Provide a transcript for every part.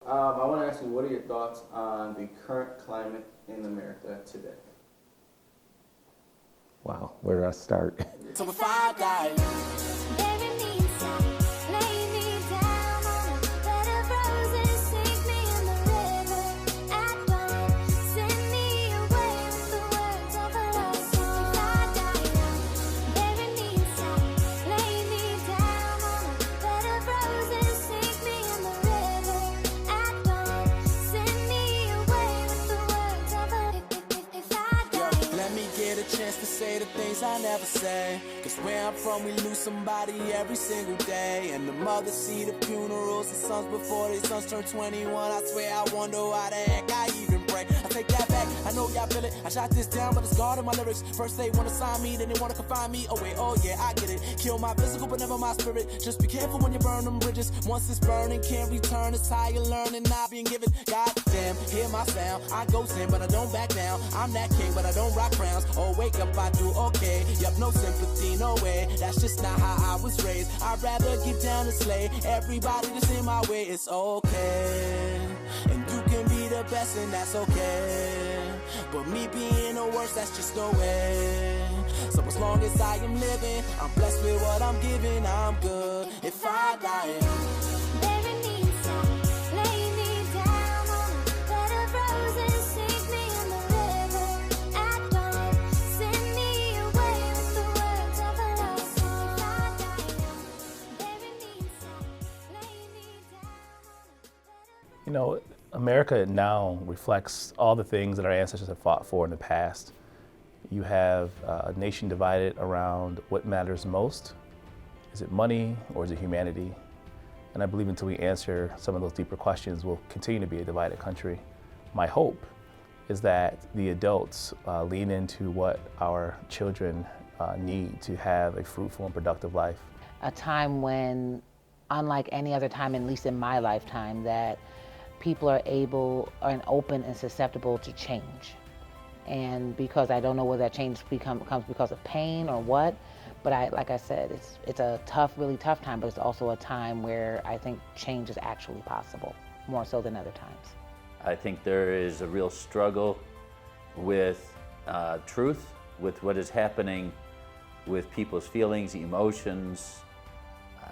I want to ask you, what are your thoughts on the current climate in America today? Wow, where do I start? So if I die, bury me inside, lay me down on a bed of roses, sink me in the river at dawn, send me away with the words of a love song. If I die young, bury me inside, lay me down on a bed of roses, sink me in the river at dawn, send me away with the words of a if I die. Let me get a chance to say the things I never say. Cause where I'm from, we lose somebody every single day. And the mothers see the funerals and sons before their sons turn 21. I swear I wonder why the heck I even pray. I take that back, I know y'all feel it. I shot this down, but it's God in my lyrics. First they wanna sign me, then they wanna confine me. Oh wait, oh yeah, I get it. Kill my physical, but never my spirit. Just be careful when you burn them bridges. Once it's burning, can't return. It's how you learn and not being given. God damn, hear my sound. I go sin, but I don't back down. I'm that king, but I don't rock crowns. Oh, wake up, I do okay. Yup, no sympathy, no way. That's just not how I was raised. I'd rather get down and slay everybody that's in my way. It's okay, and you can be the best, and that's okay. But me being the worst, that's just no way. So as long as I am living, I'm blessed with what I'm giving. I'm good. If I die, bury me inside, lay me down on a bed of roses, sink me in the river at dawn, send me away with the words of a love song. If I die young, bury me inside, lay me down on a bed of. You know, America now reflects all the things that our ancestors have fought for in the past. You have a nation divided around what matters most. Is it money or is it humanity? And I believe until we answer some of those deeper questions, we'll continue to be a divided country. My hope is that the adults lean into what our children need to have a fruitful and productive life. A time when, unlike any other time, at least in my lifetime, that people are able and open and susceptible to change. And because I don't know whether that change comes because of pain or what, but like I said, it's a tough, really tough time, but it's also a time where I think change is actually possible, more so than other times. I think there is a real struggle with truth, with what is happening with people's feelings, emotions.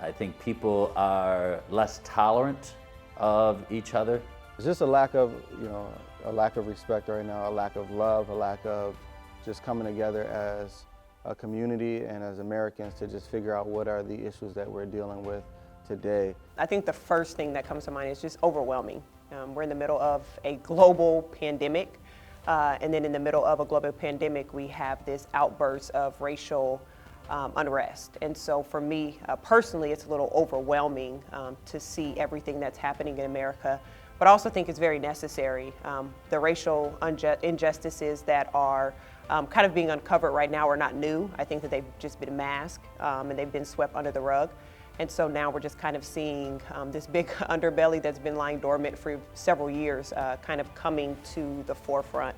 I think people are less tolerant of each other. It's just a lack of, a lack of respect right now, a lack of love, a lack of just coming together as a community and as Americans to just figure out what are the issues that we're dealing with today. I think the first thing that comes to mind is just overwhelming. We're in the middle of a global pandemic, and then in the middle of a global pandemic, we have this outburst of racial unrest. And so for me, personally, it's a little overwhelming to see everything that's happening in America, but I also think it's very necessary. The racial injustices that are kind of being uncovered right now are not new. I think that they've just been masked and they've been swept under the rug. And so now we're just kind of seeing this big underbelly that's been lying dormant for several years kind of coming to the forefront.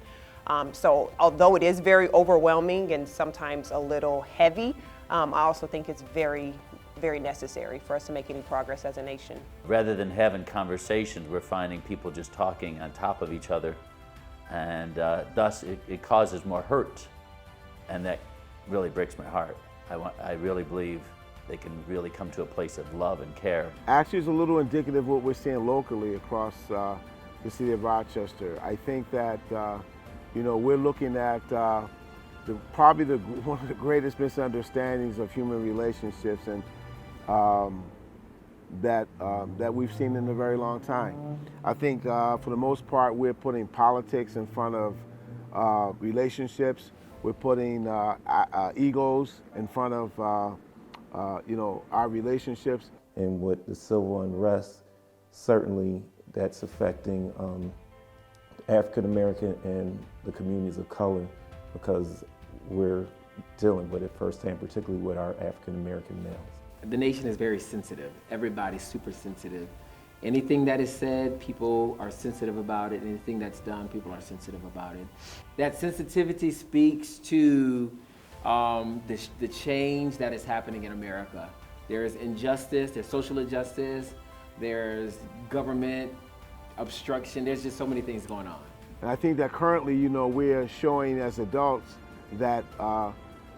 So although it is very overwhelming and sometimes a little heavy, I also think it's very, very necessary for us to make any progress as a nation. Rather than having conversations, we're finding people just talking on top of each other, and thus it causes more hurt, and that really breaks my heart. I really believe they can really come to a place of love and care. Actually, it's a little indicative of what we're seeing locally across the city of Rochester. I think that we're looking at probably one of the greatest misunderstandings of human relationships, and that we've seen in a very long time. I think for the most part, we're putting politics in front of relationships. We're putting egos in front of our relationships. And with the civil unrest, certainly that's affecting African American and the communities of color, because we're dealing with it firsthand, particularly with our African American males. The nation is very sensitive. Everybody's super sensitive. Anything that is said, people are sensitive about it. Anything that's done, people are sensitive about it. That sensitivity speaks to the change that is happening in America. There's injustice, there's social injustice, there's government obstruction. There's just so many things going on. And I think that currently, we're showing as adults that,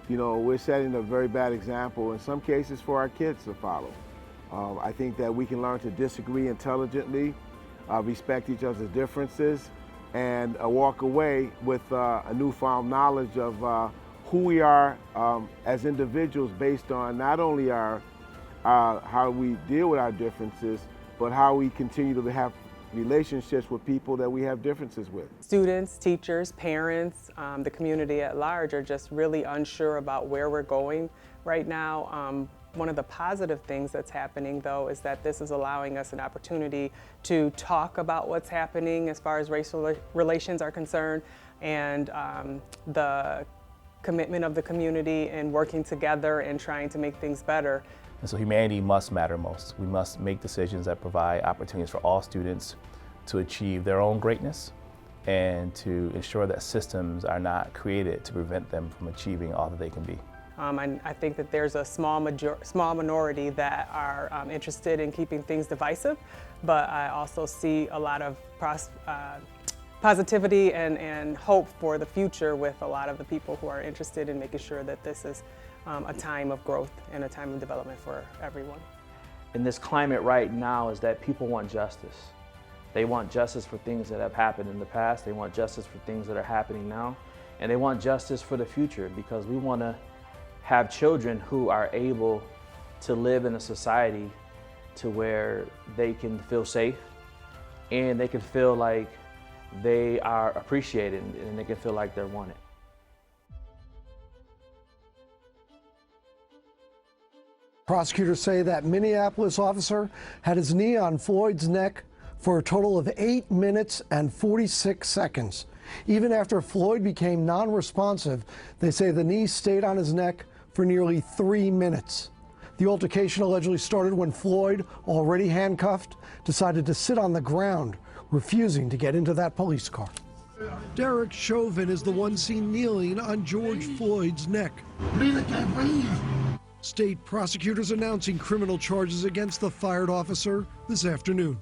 we're setting a very bad example in some cases for our kids to follow. I think that we can learn to disagree intelligently, respect each other's differences, and walk away with a newfound knowledge of who we are as individuals based on not only how we deal with our differences, but how we continue to have relationships with people that we have differences with. Students, teachers, parents, the community at large are just really unsure about where we're going right now. One of the positive things that's happening, though, is that this is allowing us an opportunity to talk about what's happening as far as racial relations are concerned, and the commitment of the community and working together and trying to make things better. And so humanity must matter most. We must make decisions that provide opportunities for all students to achieve their own greatness and to ensure that systems are not created to prevent them from achieving all that they can be. I think that there's a small minority that are interested in keeping things divisive, but I also see a lot of positivity and hope for the future with a lot of the people who are interested in making sure that this is a time of growth and a time of development for everyone. In this climate right now is that people want justice. They want justice for things that have happened in the past. They want justice for things that are happening now. And they want justice for the future, because we want to have children who are able to live in a society to where they can feel safe and they can feel like they are appreciated and they can feel like they're wanted. Prosecutors say that Minneapolis officer had his knee on Floyd's neck for a total of 8 minutes and 46 seconds. Even after Floyd became non-responsive, they say the knee stayed on his neck for nearly 3 minutes. The altercation allegedly started when Floyd, already handcuffed, decided to sit on the ground, refusing to get into that police car. Derek Chauvin is the one seen kneeling on George Floyd's neck. State prosecutors announcing criminal charges against the fired officer this afternoon.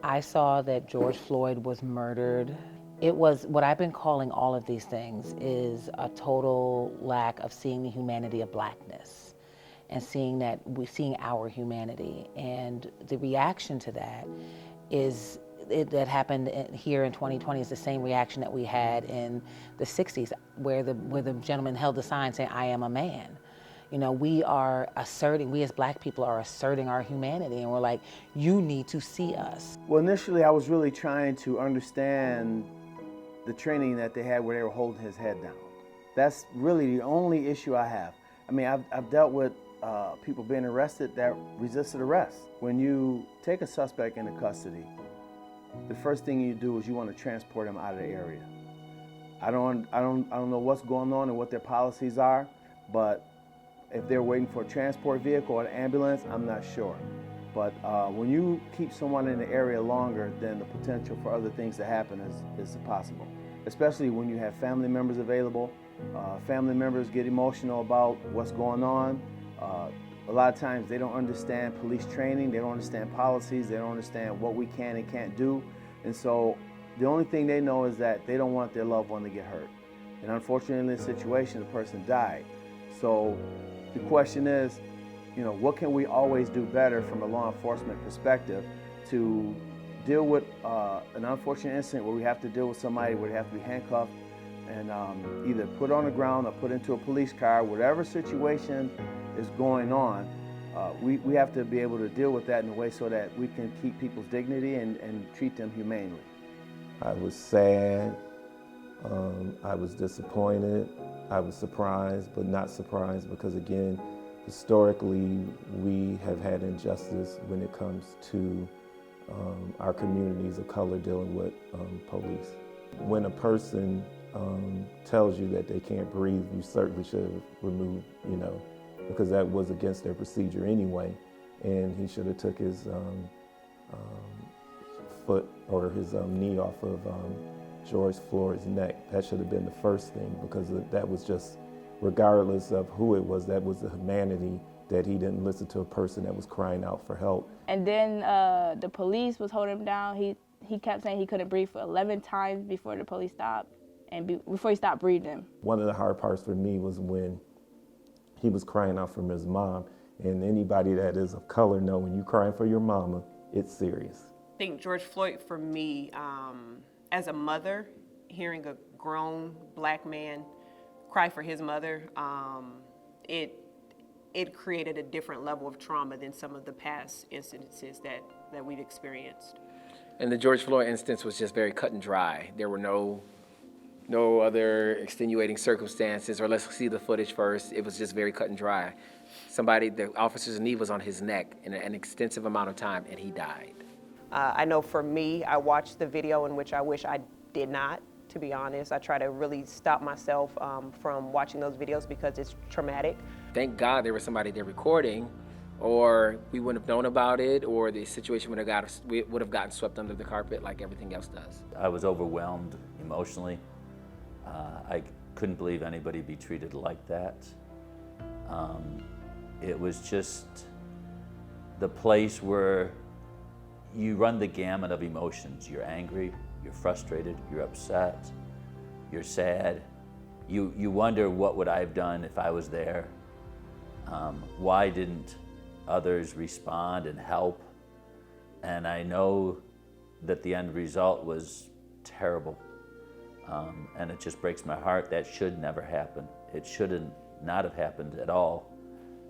I saw that George Floyd was murdered. It was what I've been calling all of these things is a total lack of seeing the humanity of blackness and seeing our humanity. And the reaction to that is that happened here in 2020 is the same reaction that we had in the 60s, where the gentleman held the sign saying, "I am a man." We as black people are asserting our humanity, and we're like, you need to see us. Well, initially I was really trying to understand the training that they had where they were holding his head down. That's really the only issue I have. I mean, I've dealt with people being arrested that resisted arrest. When you take a suspect into custody, the first thing you do is you want to transport them out of the area. I don't know what's going on and what their policies are, but if they're waiting for a transport vehicle or an ambulance, I'm not sure. But when you keep someone in the area longer, then the potential for other things to happen is possible. Especially when you have family members available. Family members get emotional about what's going on. A lot of times they don't understand police training, they don't understand policies, they don't understand what we can and can't do. And so the only thing they know is that they don't want their loved one to get hurt. And unfortunately in this situation, the person died. So the question is, what can we always do better from a law enforcement perspective to deal with an unfortunate incident where we have to deal with somebody where they have to be handcuffed and either put on the ground or put into a police car, whatever situation is going on, we have to be able to deal with that in a way so that we can keep people's dignity and treat them humanely. I was sad, I was disappointed, I was surprised, but not surprised because again, historically, we have had injustice when it comes to our communities of color dealing with police. When a person tells you that they can't breathe, you certainly should have removed, because that was against their procedure anyway, and he should have took his foot or his knee off of George Floyd's neck. That should have been the first thing, because that was just, regardless of who it was, that was the humanity that he didn't listen to a person that was crying out for help. And then the police was holding him down. He kept saying he couldn't breathe for 11 times before the police stopped, and before he stopped breathing. One of the hard parts for me was when he was crying out for his mom. And anybody that is of color know when you're crying for your mama, it's serious. I think George Floyd, for me, as a mother, hearing a grown black man cry for his mother, it created a different level of trauma than some of the past incidences that we've experienced. And the George Floyd instance was just very cut and dry. There were no other extenuating circumstances, or let's see the footage first. It was just very cut and dry. The officer's knee was on his neck in an extensive amount of time, and he died. I know for me, I watched the video in which I wish I did not, to be honest. I try to really stop myself from watching those videos because it's traumatic. Thank God there was somebody there recording, or we wouldn't have known about it, or the situation would have gotten swept under the carpet like everything else does. I was overwhelmed emotionally. I couldn't believe anybody be treated like that. It was just the place where you run the gamut of emotions. You're angry, you're frustrated, you're upset, you're sad. You wonder, what would I have done if I was there? Why didn't others respond and help? And I know that the end result was terrible. And it just breaks my heart. That should never happen. It shouldn't not have happened at all.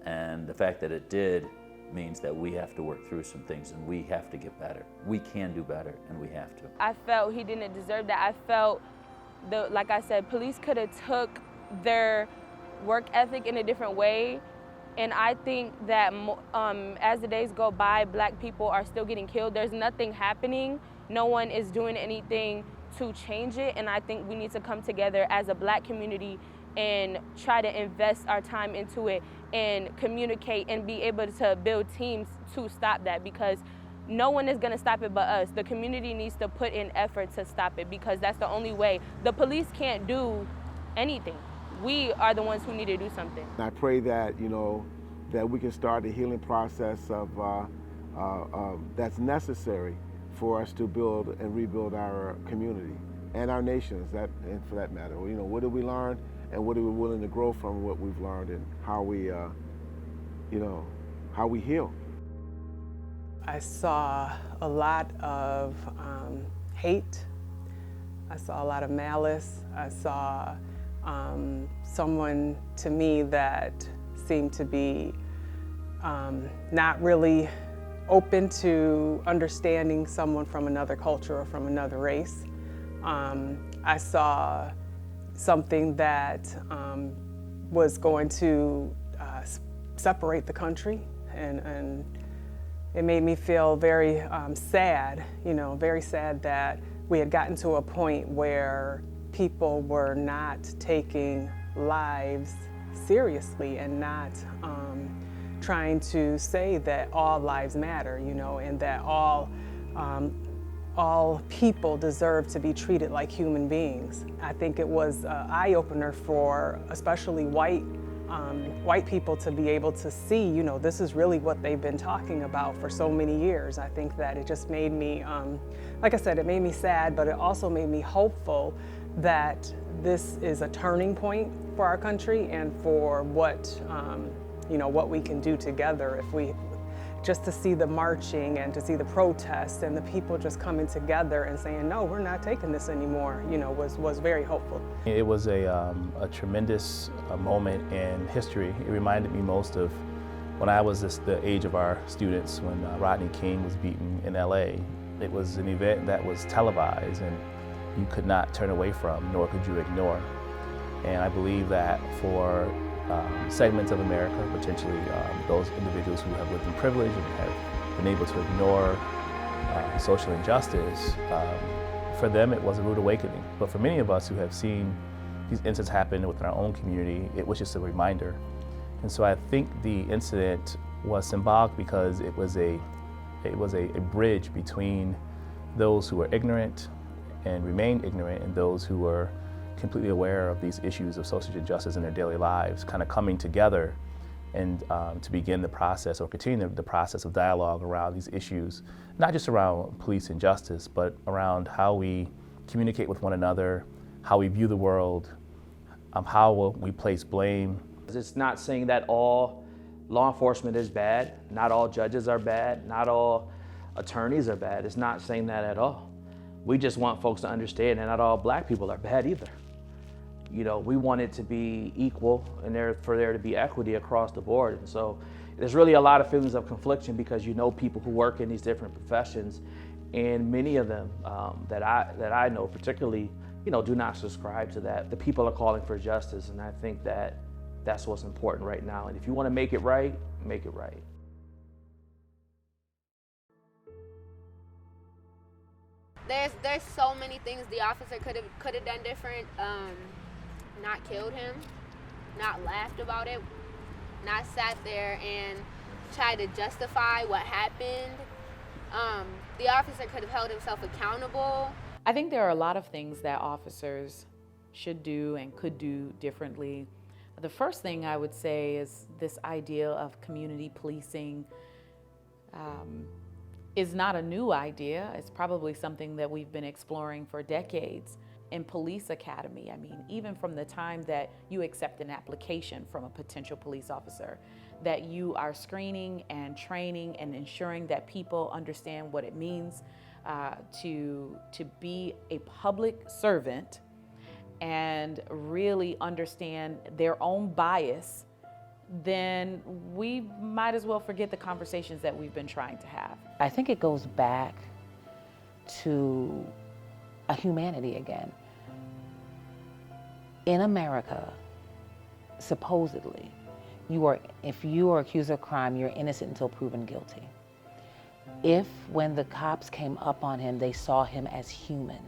And the fact that it did means that we have to work through some things, and we have to get better. We can do better, and we have to. I felt he didn't deserve that. I felt, like I said, police could have took their work ethic in a different way. And I think that as the days go by, black people are still getting killed. There's nothing happening. No one is doing anything to change it. And I think we need to come together as a black community and try to invest our time into it and communicate and be able to build teams to stop that, because no one is gonna stop it but us. The community needs to put in effort to stop it, because that's the only way. The police can't do anything. We are the ones who need to do something. I pray that, that we can start the healing process of that's necessary for us to build and rebuild our community and our nations, and for that matter. What did we learn, and what are we willing to grow from what we've learned, and how we, how we heal. I saw a lot of hate. I saw a lot of malice. I saw someone, to me, that seemed to be not really open to understanding someone from another culture or from another race. I saw something that was going to separate the country, and it made me feel very sad, very sad that we had gotten to a point where people were not taking lives seriously and not trying to say that all lives matter, and that all people deserve to be treated like human beings. I think it was an eye-opener for especially white people to be able to see, this is really what they've been talking about for so many years. I think that it just made me, like I said, it made me sad, but it also made me hopeful that this is a turning point for our country and for what we can do together just to see the marching and to see the protests and the people just coming together and saying, no, we're not taking this anymore, was very hopeful. It was a tremendous moment in history. It reminded me most of when I was the age of our students, when Rodney King was beaten in LA. It was an event that was televised and you could not turn away from, nor could you ignore. And I believe that for segments of America, potentially those individuals who have lived in privilege and have been able to ignore social injustice, for them it was a rude awakening. But for many of us who have seen these incidents happen within our own community, it was just a reminder. And so I think the incident was symbolic because it was a bridge between those who were ignorant and remained ignorant and those who were completely aware of these issues of social injustice in their daily lives, kind of coming together and to begin the process or continue the process of dialogue around these issues, not just around police and justice, but around how we communicate with one another, how we view the world, how we place blame. It's not saying that all law enforcement is bad, not all judges are bad, not all attorneys are bad. It's not saying that at all. We just want folks to understand that not all black people are bad either. You know, we want it to be equal and for there to be equity across the board. And so there's really a lot of feelings of confliction because you know people who work in these different professions, and many of them that I know particularly, you know, do not subscribe to that. The people are calling for justice, and I think that that's what's important right now. And if you want to make it right, make it right. There's so many things the officer could have done different. Not killed him, not laughed about it, not sat there and tried to justify what happened. The officer could have held himself accountable. I think there are a lot of things that officers should do and could do differently. The first thing I would say is this idea of community policing is not a new idea. It's probably something that we've been exploring for decades. In police academy, I mean, even from the time that you accept an application from a potential police officer, that you are screening and training and ensuring that people understand what it means to be a public servant and really understand their own bias, then we might as well forget the conversations that we've been trying to have. I think it goes back to a humanity again. In America, supposedly, if you are accused of crime, you're innocent until proven guilty. If when the cops came up on him, they saw him as human,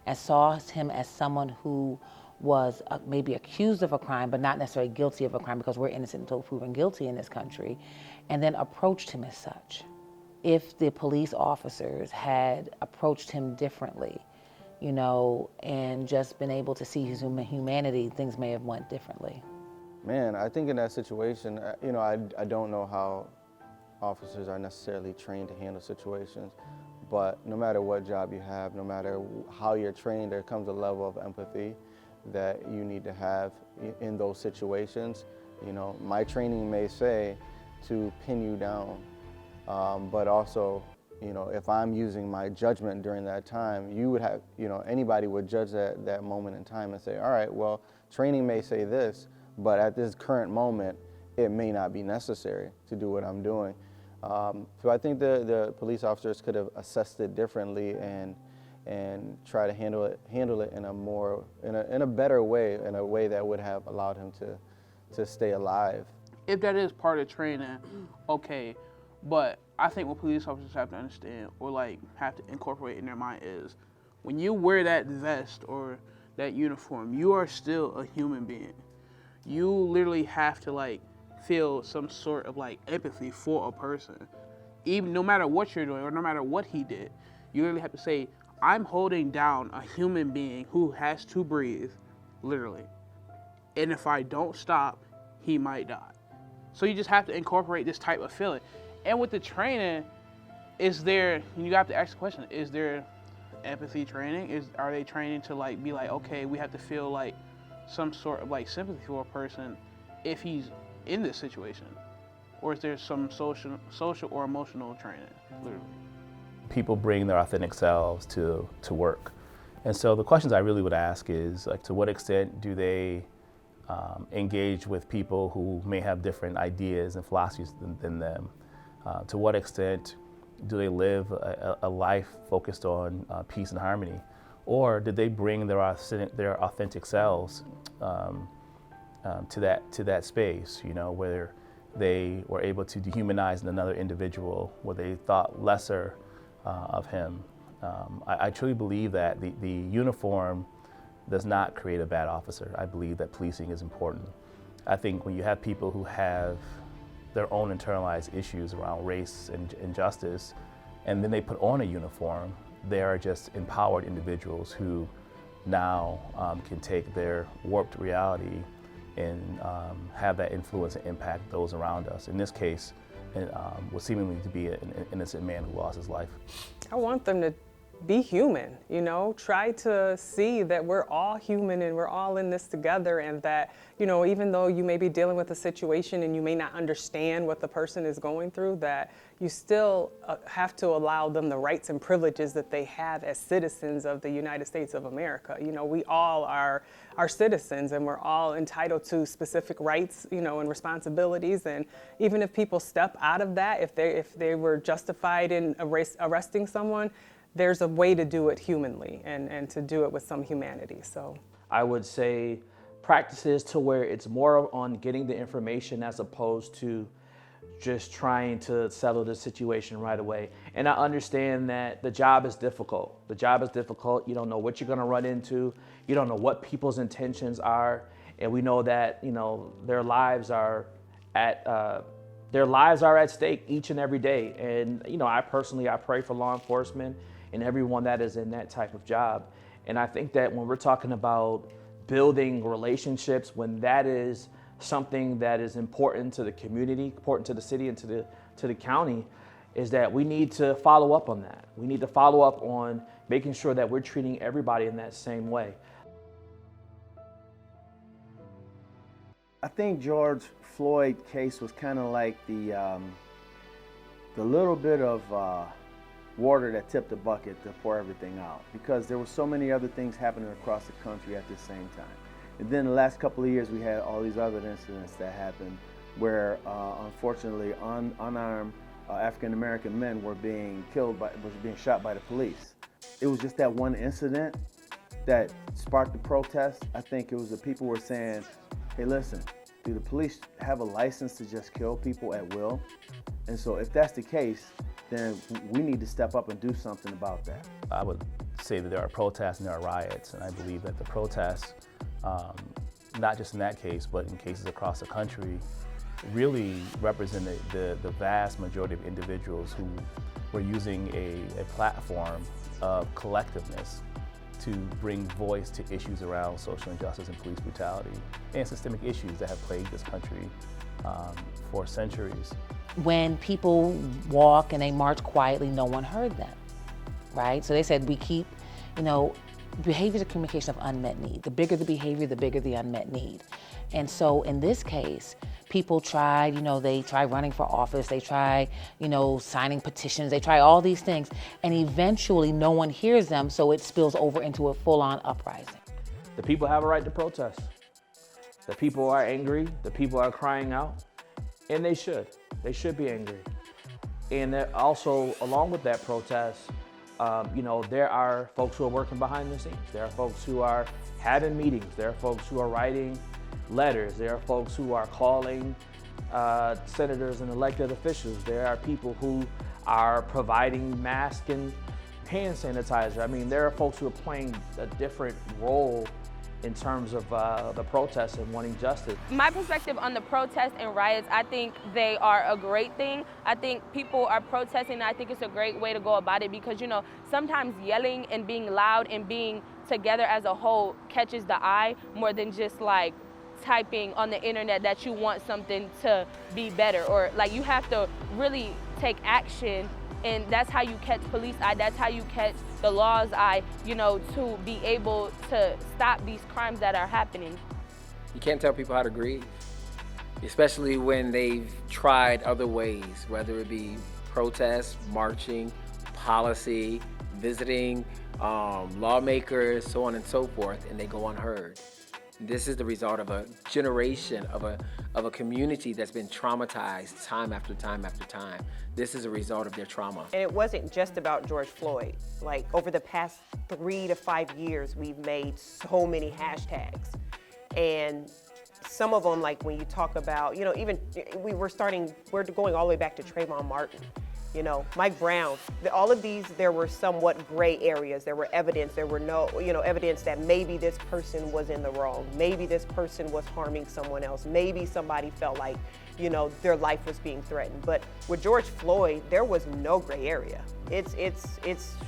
and saw him as someone who was maybe accused of a crime, but not necessarily guilty of a crime, because we're innocent until proven guilty in this country, and then approached him as such. If the police officers had approached him differently, you know, and just been able to see his humanity, things may have went differently. Man, I think in that situation, you know, I don't know how officers are necessarily trained to handle situations, but no matter what job you have, no matter how you're trained, there comes a level of empathy that you need to have in those situations. You know, my training may say to pin you down, but also, you know, if I'm using my judgment during that time, you would have, you know, anybody would judge that moment in time and say, all right, well, training may say this, but at this current moment, it may not be necessary to do what I'm doing. So I think the police officers could have assessed it differently and try to handle it in a better way, in a way that would have allowed him to stay alive. If that is part of training, okay, but I think what police officers have to understand or like have to incorporate in their mind is when you wear that vest or that uniform, you are still a human being. You literally have to like feel some sort of like empathy for a person. Even no matter what you're doing or no matter what he did, you literally have to say, I'm holding down a human being who has to breathe, literally. And if I don't stop, he might die. So you just have to incorporate this type of feeling. And with the training, you have to ask the question, is there empathy training? Are they training to like be like, okay, we have to feel like some sort of like sympathy for a person if he's in this situation? Or is there some social or emotional training, literally? People bring their authentic selves to work. And so the questions I really would ask is, like, to what extent do they engage with people who may have different ideas and philosophies than them? To what extent do they live a life focused on peace and harmony? Or did they bring their authentic selves to that space, you know, where they were able to dehumanize another individual, where they thought lesser of him? I truly believe that the uniform does not create a bad officer. I believe that policing is important. I think when you have people who have their own internalized issues around race and injustice, and then they put on a uniform, they are just empowered individuals who now can take their warped reality and have that influence and impact those around us. In this case, was seemingly to be an innocent man who lost his life. I want them to be human, you know, try to see that we're all human and we're all in this together, and that, you know, even though you may be dealing with a situation and you may not understand what the person is going through, that you still have to allow them the rights and privileges that they have as citizens of the United States of America. You know, we all are citizens, and we're all entitled to specific rights, you know, and responsibilities. And even if people step out of that, if they were justified in arresting someone, there's a way to do it humanly and to do it with some humanity. So I would say practices to where it's more on getting the information as opposed to just trying to settle the situation right away. And I understand that the job is difficult. The job is difficult. You don't know what you're going to run into. You don't know what people's intentions are. And we know that, you know, their lives are at stake each and every day. And, you know, I pray for law enforcement and everyone that is in that type of job. And I think that when we're talking about building relationships, when that is something that is important to the community, important to the city and to the county, is that we need to follow up on that. We need to follow up on making sure that we're treating everybody in that same way. I think George Floyd case was kind of like the little bit of water that tipped the bucket to pour everything out, because there were so many other things happening across the country at the same time. And then the last couple of years we had all these other incidents that happened where unfortunately unarmed African American men were being shot by the police. It was just that one incident that sparked the protest. I think it was the people were saying, hey, listen, do the police have a license to just kill people at will? And so if that's the case, then we need to step up and do something about that. I would say that there are protests and there are riots, and I believe that the protests, not just in that case, but in cases across the country, really represented the vast majority of individuals who were using a platform of collectiveness to bring voice to issues around social injustice and police brutality and systemic issues that have plagued this country for centuries. When people walk and they march quietly, no one heard them, right? So they said we keep, you know, behavior is a communication of unmet need. The bigger the behavior, the bigger the unmet need. And so in this case, people tried, you know, they try running for office, they try, you know, signing petitions, they try all these things, and eventually no one hears them, so it spills over into a full-on uprising. The people have a right to protest. The people are angry, the people are crying out, and they should. They should be angry. And also, along with that protest, you know, there are folks who are working behind the scenes. There are folks who are having meetings. There are folks who are writing letters. There are folks who are calling senators and elected officials. There are people who are providing masks and hand sanitizer. I mean, there are folks who are playing a different role in terms of the protests and wanting justice. My perspective on the protests and riots, I think they are a great thing. I think people are protesting, and I think it's a great way to go about it because, you know, sometimes yelling and being loud and being together as a whole catches the eye more than just like typing on the internet that you want something to be better, or like you have to really take action. And that's how you catch police eye, that's how you catch the law's eye, you know, to be able to stop these crimes that are happening. You can't tell people how to grieve, especially when they've tried other ways, whether it be protests, marching, policy, visiting lawmakers, so on and so forth, and they go unheard. This is the result of a generation of a community that's been traumatized time after time after time. This is a result of their trauma. And it wasn't just about George Floyd. Like over the past 3 to 5 years, we've made so many hashtags. And some of them, like when you talk about, you know, even we're going all the way back to Trayvon Martin. You know, Mike Brown, all of these, there were somewhat gray areas. There were evidence, there were no, you know, evidence that maybe this person was in the wrong. Maybe this person was harming someone else. Maybe somebody felt like, you know, their life was being threatened. But with George Floyd, there was no gray area. It's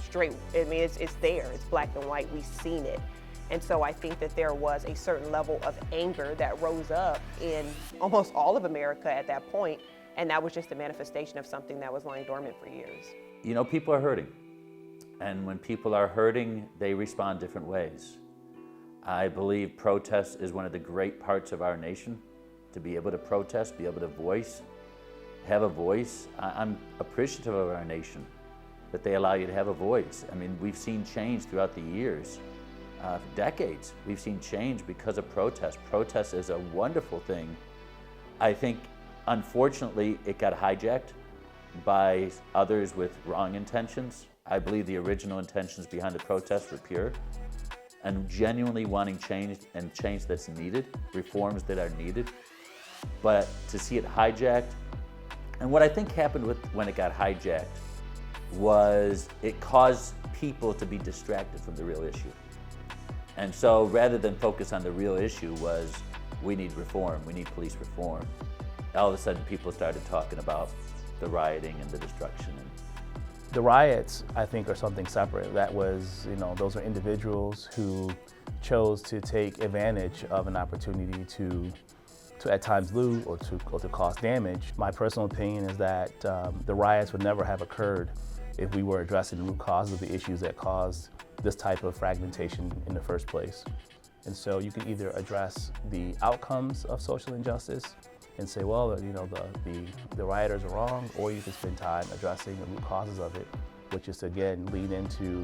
straight. I mean, it's there. It's black and white. We've seen it. And so I think that there was a certain level of anger that rose up in almost all of America at that point, and that was just a manifestation of something that was lying dormant for years. You know, people are hurting. And when people are hurting, they respond different ways. I believe protest is one of the great parts of our nation, to be able to protest, be able to have a voice. I'm appreciative of our nation, that they allow you to have a voice. I mean, we've seen change throughout the years, decades. We've seen change because of protest. Protest is a wonderful thing. I think, unfortunately, it got hijacked by others with wrong intentions. I believe the original intentions behind the protest were pure and genuinely wanting change, and change that's needed, reforms that are needed. But to see it hijacked, and what I think happened when it got hijacked was it caused people to be distracted from the real issue. And so rather than focus on the real issue was, we need reform, we need police reform, all of a sudden people started talking about the rioting and the destruction. The riots, I think, are something separate. That was, those are individuals who chose to take advantage of an opportunity to at times loot or to cause damage. My personal opinion is that the riots would never have occurred if we were addressing the root causes of the issues that caused this type of fragmentation in the first place. And so you can either address the outcomes of social injustice and say, well, the rioters are wrong, or you can spend time addressing the root causes of it, which is to, again, lead into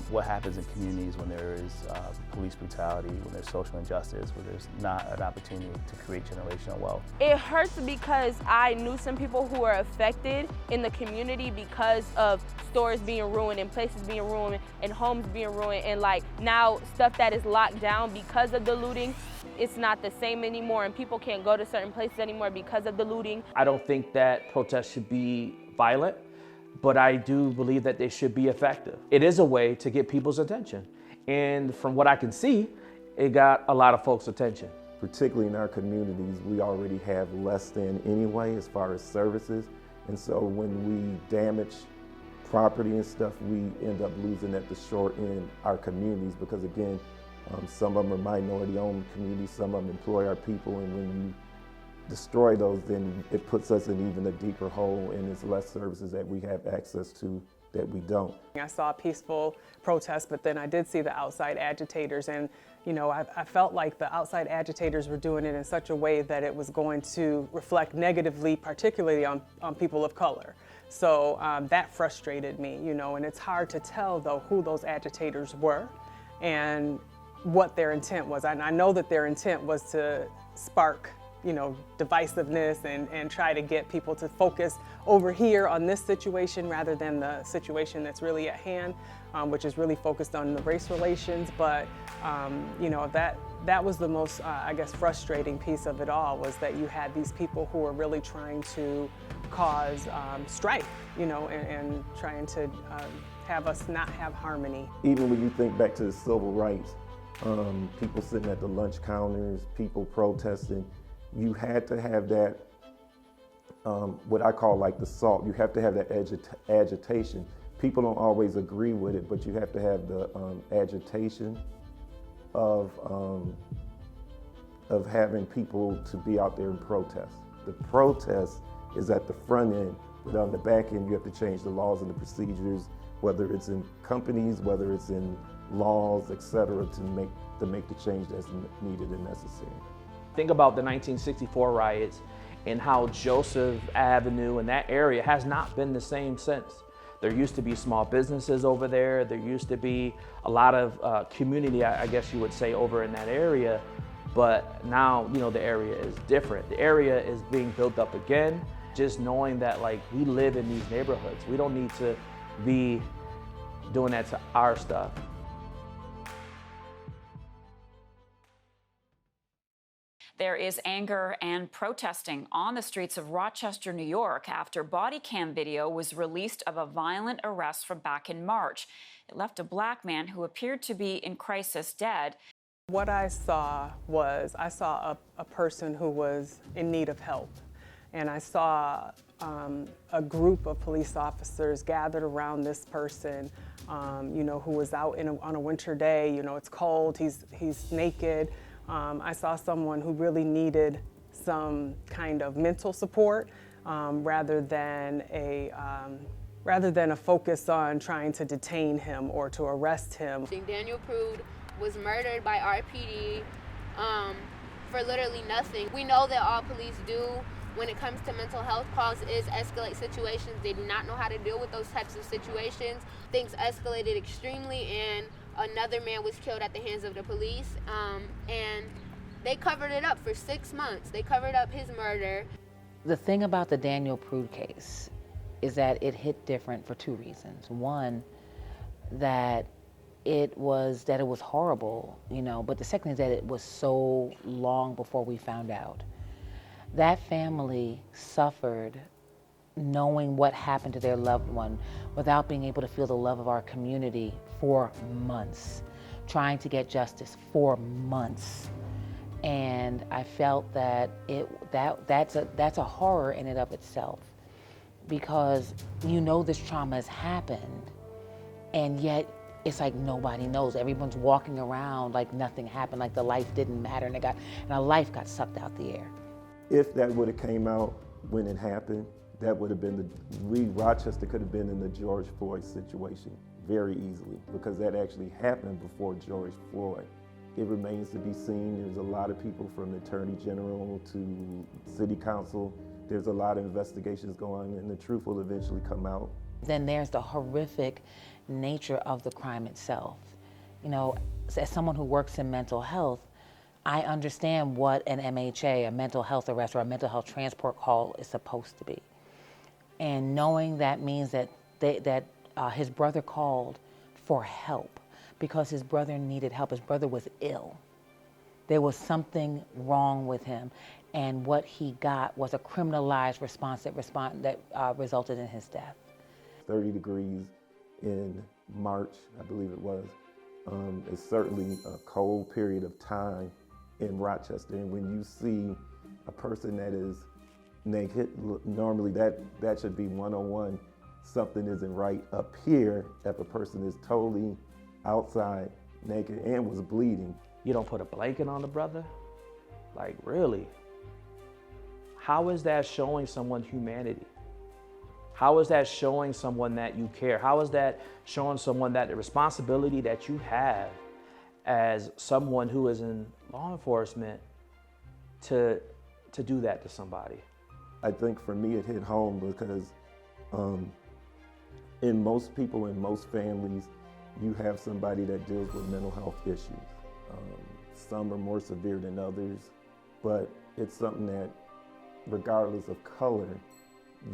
what happens in communities when there is police brutality, when there's social injustice, when there's not an opportunity to create generational wealth. It hurts because I knew some people who were affected in the community because of stores being ruined and places being ruined and homes being ruined, and now stuff that is locked down because of the looting, it's not the same anymore, and people can't go to certain places anymore because of the looting. I don't think that protests should be violent, but I do believe that they should be effective. It is a way to get people's attention. And from what I can see, it got a lot of folks' attention. Particularly in our communities, we already have less than anyway as far as services. And so when we damage property and stuff, we end up losing at the short end our communities, because again, some of them are minority-owned communities, some of them employ our people, and when you destroy those, then it puts us in even a deeper hole, and it's less services that we have access to that we don't. I saw a peaceful protest, but then I did see the outside agitators, and I felt like the outside agitators were doing it in such a way that it was going to reflect negatively, particularly on people of color. So that frustrated me, and it's hard to tell, though, who those agitators were and what their intent was. I know that their intent was to spark divisiveness and try to get people to focus over here on this situation rather than the situation that's really at hand, which is really focused on the race relations. But that was the most, frustrating piece of it all, was that you had these people who were really trying to cause strife, and trying to have us not have harmony. Even when you think back to the civil rights, people sitting at the lunch counters, people protesting, you had to have that, what I call like the SALT. You have to have that agitation. People don't always agree with it, but you have to have the agitation of having people to be out there and protest. The protest is at the front end, but on the back end, you have to change the laws and the procedures, whether it's in companies, whether it's in laws, etc., to make the change that's needed and necessary. Think about the 1964 riots and how Joseph Avenue and that area has not been the same since. There used to be small businesses over there. There used to be a lot of community, I guess you would say, over in that area. But now, the area is different. The area is being built up again. Just knowing that, we live in these neighborhoods. We don't need to be doing that to our stuff. There is anger and protesting on the streets of Rochester, New York, after body cam video was released of a violent arrest from back in March. It left a black man who appeared to be in crisis dead. What I saw was, a person who was in need of help. And I saw a group of police officers gathered around this person who was out on a winter day. It's cold, he's naked. I saw someone who really needed some kind of mental support rather than a focus on trying to detain him or to arrest him. Daniel Prude was murdered by RPD for literally nothing. We know that all police do when it comes to mental health calls is escalate situations. They do not know how to deal with those types of situations. Things escalated extremely, and another man was killed at the hands of the police. And they covered it up for 6 months. They covered up his murder. The thing about the Daniel Prude case is that it hit different for two reasons. One, that it was horrible, but the second is that it was so long before we found out. That family suffered knowing what happened to their loved one without being able to feel the love of our community for months, trying to get justice for months. And I felt that that's a horror in and of itself, because this trauma has happened, and yet it's like nobody knows. Everyone's walking around like nothing happened, like the life didn't matter, and a life got sucked out the air. If that would have came out when it happened, that would have been Rochester could have been in the George Floyd situation very easily, because that actually happened before George Floyd. It remains to be seen. There's a lot of people from the Attorney General to City Council. There's a lot of investigations going on, and the truth will eventually come out. Then there's the horrific nature of the crime itself. As someone who works in mental health, I understand what an MHA, a mental health arrest or a mental health transport call is supposed to be. And knowing that means that his brother called for help because his brother needed help. His brother was ill. There was something wrong with him. And what he got was a criminalized response that resulted in his death. 30 degrees in March, I believe it was. It's certainly a cold period of time in Rochester. And when you see a person that is naked, normally that should be 101. Something isn't right up here if a person is totally outside, naked, and was bleeding. You don't put a blanket on the brother? Like, really? How is that showing someone humanity? How is that showing someone that you care? How is that showing someone that the responsibility that you have as someone who is in law enforcement to do that to somebody? I think for me it hit home because in most people, in most families, you have somebody that deals with mental health issues. Some are more severe than others, but it's something that regardless of color,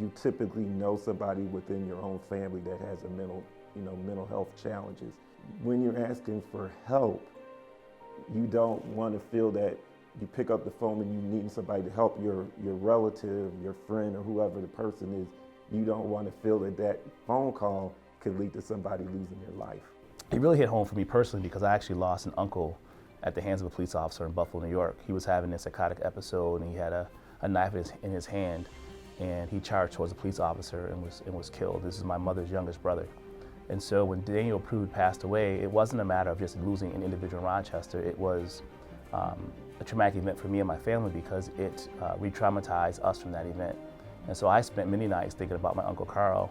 you typically know somebody within your own family that has a mental health challenges. When you're asking for help, you don't want to feel that you pick up the phone and you need somebody to help your relative, your friend, or whoever the person is. You don't want to feel that phone call could lead to somebody losing their life. It really hit home for me personally because I actually lost an uncle at the hands of a police officer in Buffalo, New York. He was having a psychotic episode and he had a knife in his hand, and he charged towards a police officer and was killed. This is my mother's youngest brother. And so when Daniel Prude passed away, it wasn't a matter of just losing an individual in Rochester. It was a traumatic event for me and my family because it re-traumatized us from that event. And so I spent many nights thinking about my Uncle Carl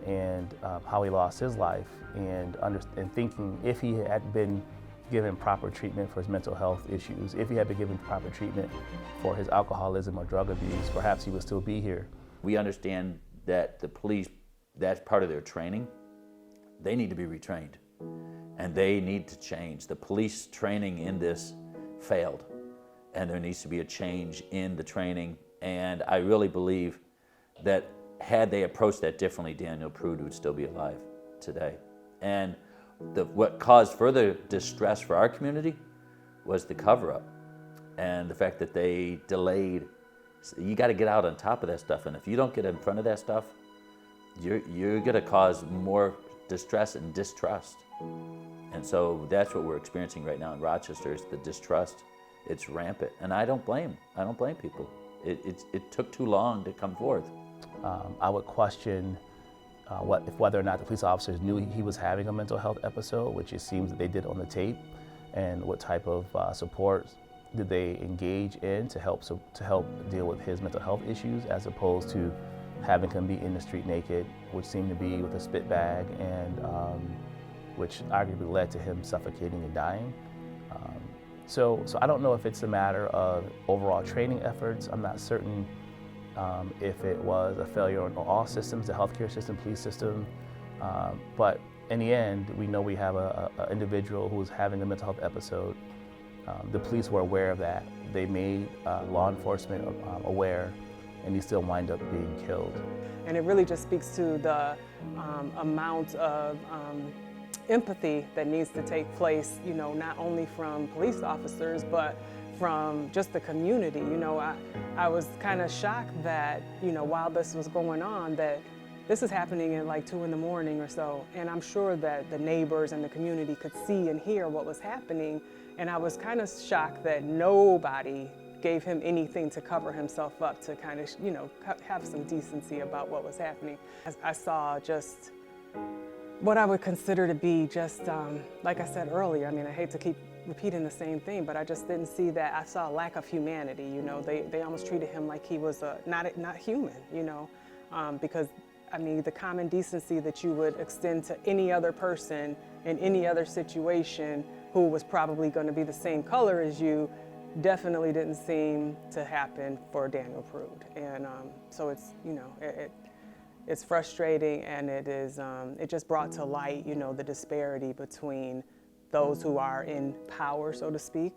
and how he lost his life, and thinking if he had been given proper treatment for his mental health issues, if he had been given proper treatment for his alcoholism or drug abuse, perhaps he would still be here. We understand that the police, that's part of their training. They need to be retrained, and they need to change. The police training in this failed, and there needs to be a change in the training. And I really believe that had they approached that differently, Daniel Prude would still be alive today. And what caused further distress for our community was the cover-up and the fact that they delayed. You got to get out on top of that stuff, and if you don't get in front of that stuff, you're going to cause more distress and distrust. And so that's what we're experiencing right now in Rochester, is the distrust. It's rampant, and I don't blame people. It took too long to come forth. I would question whether or not the police officers knew he was having a mental health episode, which it seems that they did on the tape, and what type of support did they engage in to help deal with his mental health issues, as opposed to having him be in the street naked, which seemed to be with a spit bag, and which arguably led to him suffocating and dying. So I don't know if it's a matter of overall training efforts. I'm not certain if it was a failure on all systems, the healthcare system, police system, but in the end, we know we have an individual who is having a mental health episode. The police were aware of that. They made law enforcement aware, and he still wind up being killed. And it really just speaks to the amount of empathy that needs to take place, you know, not only from police officers, but from just the community. You know, I was kind of shocked that, you know, while this was going on, that this is happening at like 2 in the morning or so. And I'm sure that the neighbors and the community could see and hear what was happening. And I was kind of shocked that nobody gave him anything to cover himself up, to kind of, you know, have some decency about what was happening. I saw just what I would consider to be just, like I said earlier, I mean, I hate to keep repeating the same thing, but I just didn't see that. I saw a lack of humanity, you know. They almost treated him like he was not human, you know, because, I mean, the common decency that you would extend to any other person in any other situation who was probably going to be the same color as you definitely didn't seem to happen for Daniel Prude. And so it's, you know, it's frustrating, and it just brought to light, you know, the disparity between those who are in power, so to speak,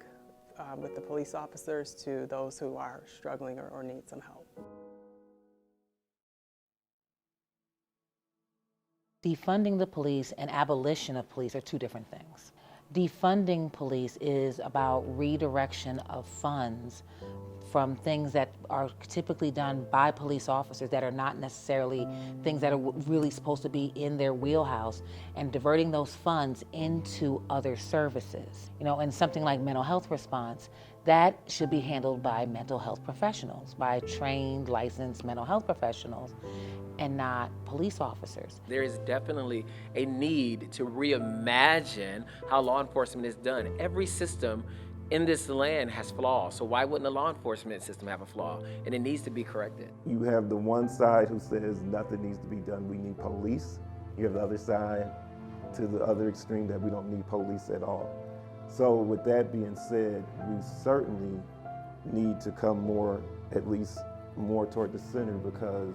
with the police officers, to those who are struggling or need some help. Defunding the police and abolition of police are two different things. Defunding police is about redirection of funds from things that are typically done by police officers that are not necessarily things that are really supposed to be in their wheelhouse, and diverting those funds into other services. You know, and something like mental health response, that should be handled by mental health professionals, by trained, licensed mental health professionals, and not police officers. There is definitely a need to reimagine how law enforcement is done. Every system in this land has flaws, so why wouldn't the law enforcement system have a flaw? And it needs to be corrected. You have the one side who says nothing needs to be done, we need police. You have the other side to the other extreme that we don't need police at all. So with that being said, we certainly need to come more, at least more toward the center, because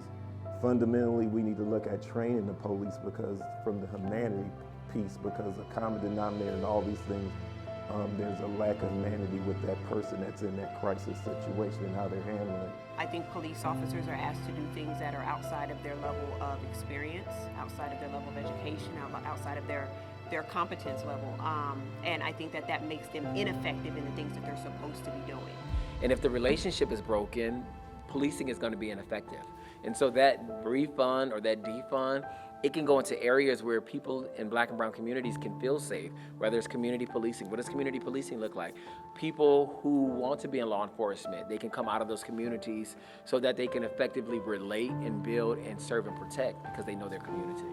fundamentally we need to look at training the police, because from the humanity piece, because a common denominator in all these things, there's a lack of humanity with that person that's in that crisis situation and how they're handling it. I think police officers are asked to do things that are outside of their level of experience, outside of their level of education, outside of their competence level. And I think that makes them ineffective in the things that they're supposed to be doing. And if the relationship is broken, policing is going to be ineffective. And so that refund or that defund, it can go into areas where people in Black and brown communities can feel safe, whether it's community policing. What does community policing look like? People who want to be in law enforcement, they can come out of those communities so that they can effectively relate and build and serve and protect because they know their community.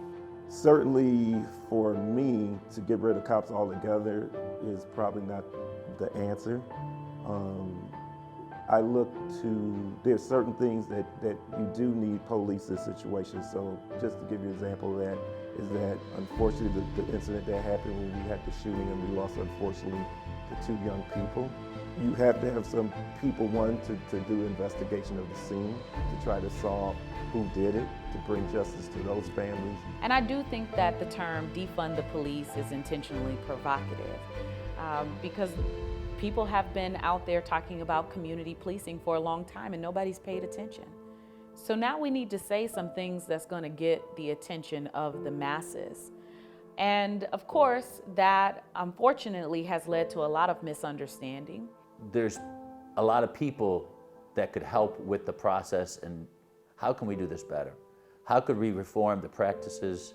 Certainly for me, to get rid of cops altogether is probably not the answer. I look to, there's certain things that you do need police in situations. So just to give you an example of that, is that unfortunately the incident that happened when we had the shooting and we lost, unfortunately, the 2 young people. You have to have some people, one, to do investigation of the scene, to try to solve who did it, to bring justice to those families. And I do think that the term defund the police is intentionally provocative because people have been out there talking about community policing for a long time and nobody's paid attention. So now we need to say some things that's going to get the attention of the masses. And of course, that unfortunately has led to a lot of misunderstanding. There's a lot of people that could help with the process, and how can we do this better? How could we reform the practices?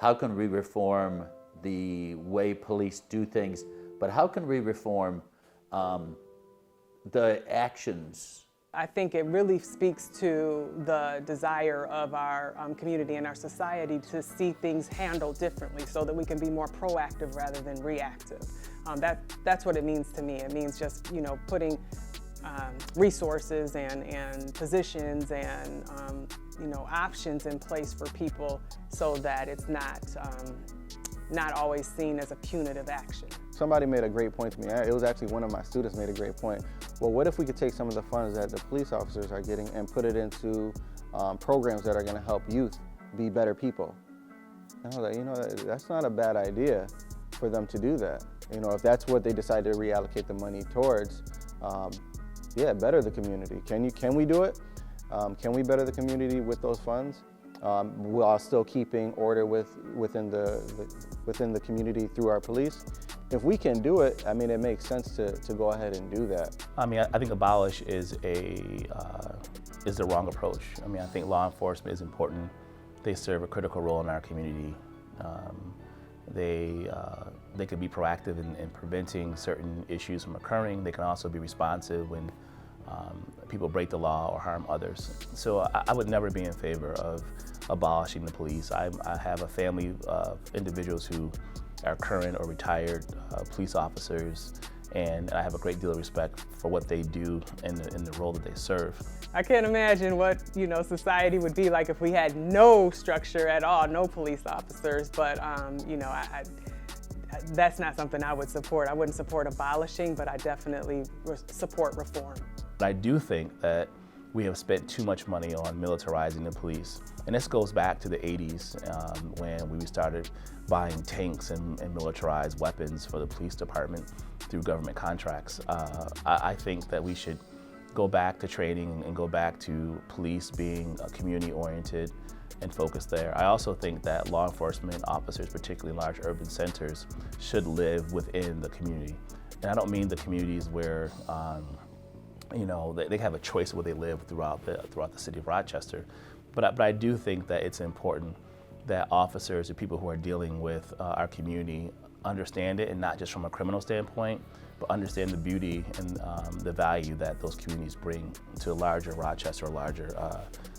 How can we reform the way police do things? But how can we reform the actions I think it really speaks to the desire of our community and our society to see things handled differently so that we can be more proactive rather than reactive. That's what it means to me. It means just, putting resources and positions and, options in place for people so that it's not always seen as a punitive action. Somebody made a great point to me. It was actually one of my students made a great point. Well, what if we could take some of the funds that the police officers are getting and put it into programs that are going to help youth be better people? And I was like, that's not a bad idea for them to do that. If that's what they decide to reallocate the money towards, better the community. Can we do it? Can we better the community with those funds? While still keeping order within the community through our police. If we can do it, it makes sense to go ahead and do that. I think abolish is the wrong approach. I think law enforcement is important. They serve a critical role in our community. They can be proactive in preventing certain issues from occurring. They can also be responsive when people break the law or harm others. So I would never be in favor of abolishing the police. I have a family of individuals who are current or retired police officers, and I have a great deal of respect for what they do in the role that they serve. I can't imagine what society would be like if we had no structure at all, no police officers. But that's not something I would support. I wouldn't support abolishing, but I definitely support reform. I do think that we have spent too much money on militarizing the police. And this goes back to the 80s when we started buying tanks and militarized weapons for the police department through government contracts. I think that we should go back to training and go back to police being community-oriented and focused there. I also think that law enforcement officers, particularly in large urban centers, should live within the community. And I don't mean the communities where they have a choice of where they live throughout the city of Rochester. But I do think that it's important that officers or people who are dealing with our community understand it, and not just from a criminal standpoint, but understand the beauty and the value that those communities bring to larger Rochester or larger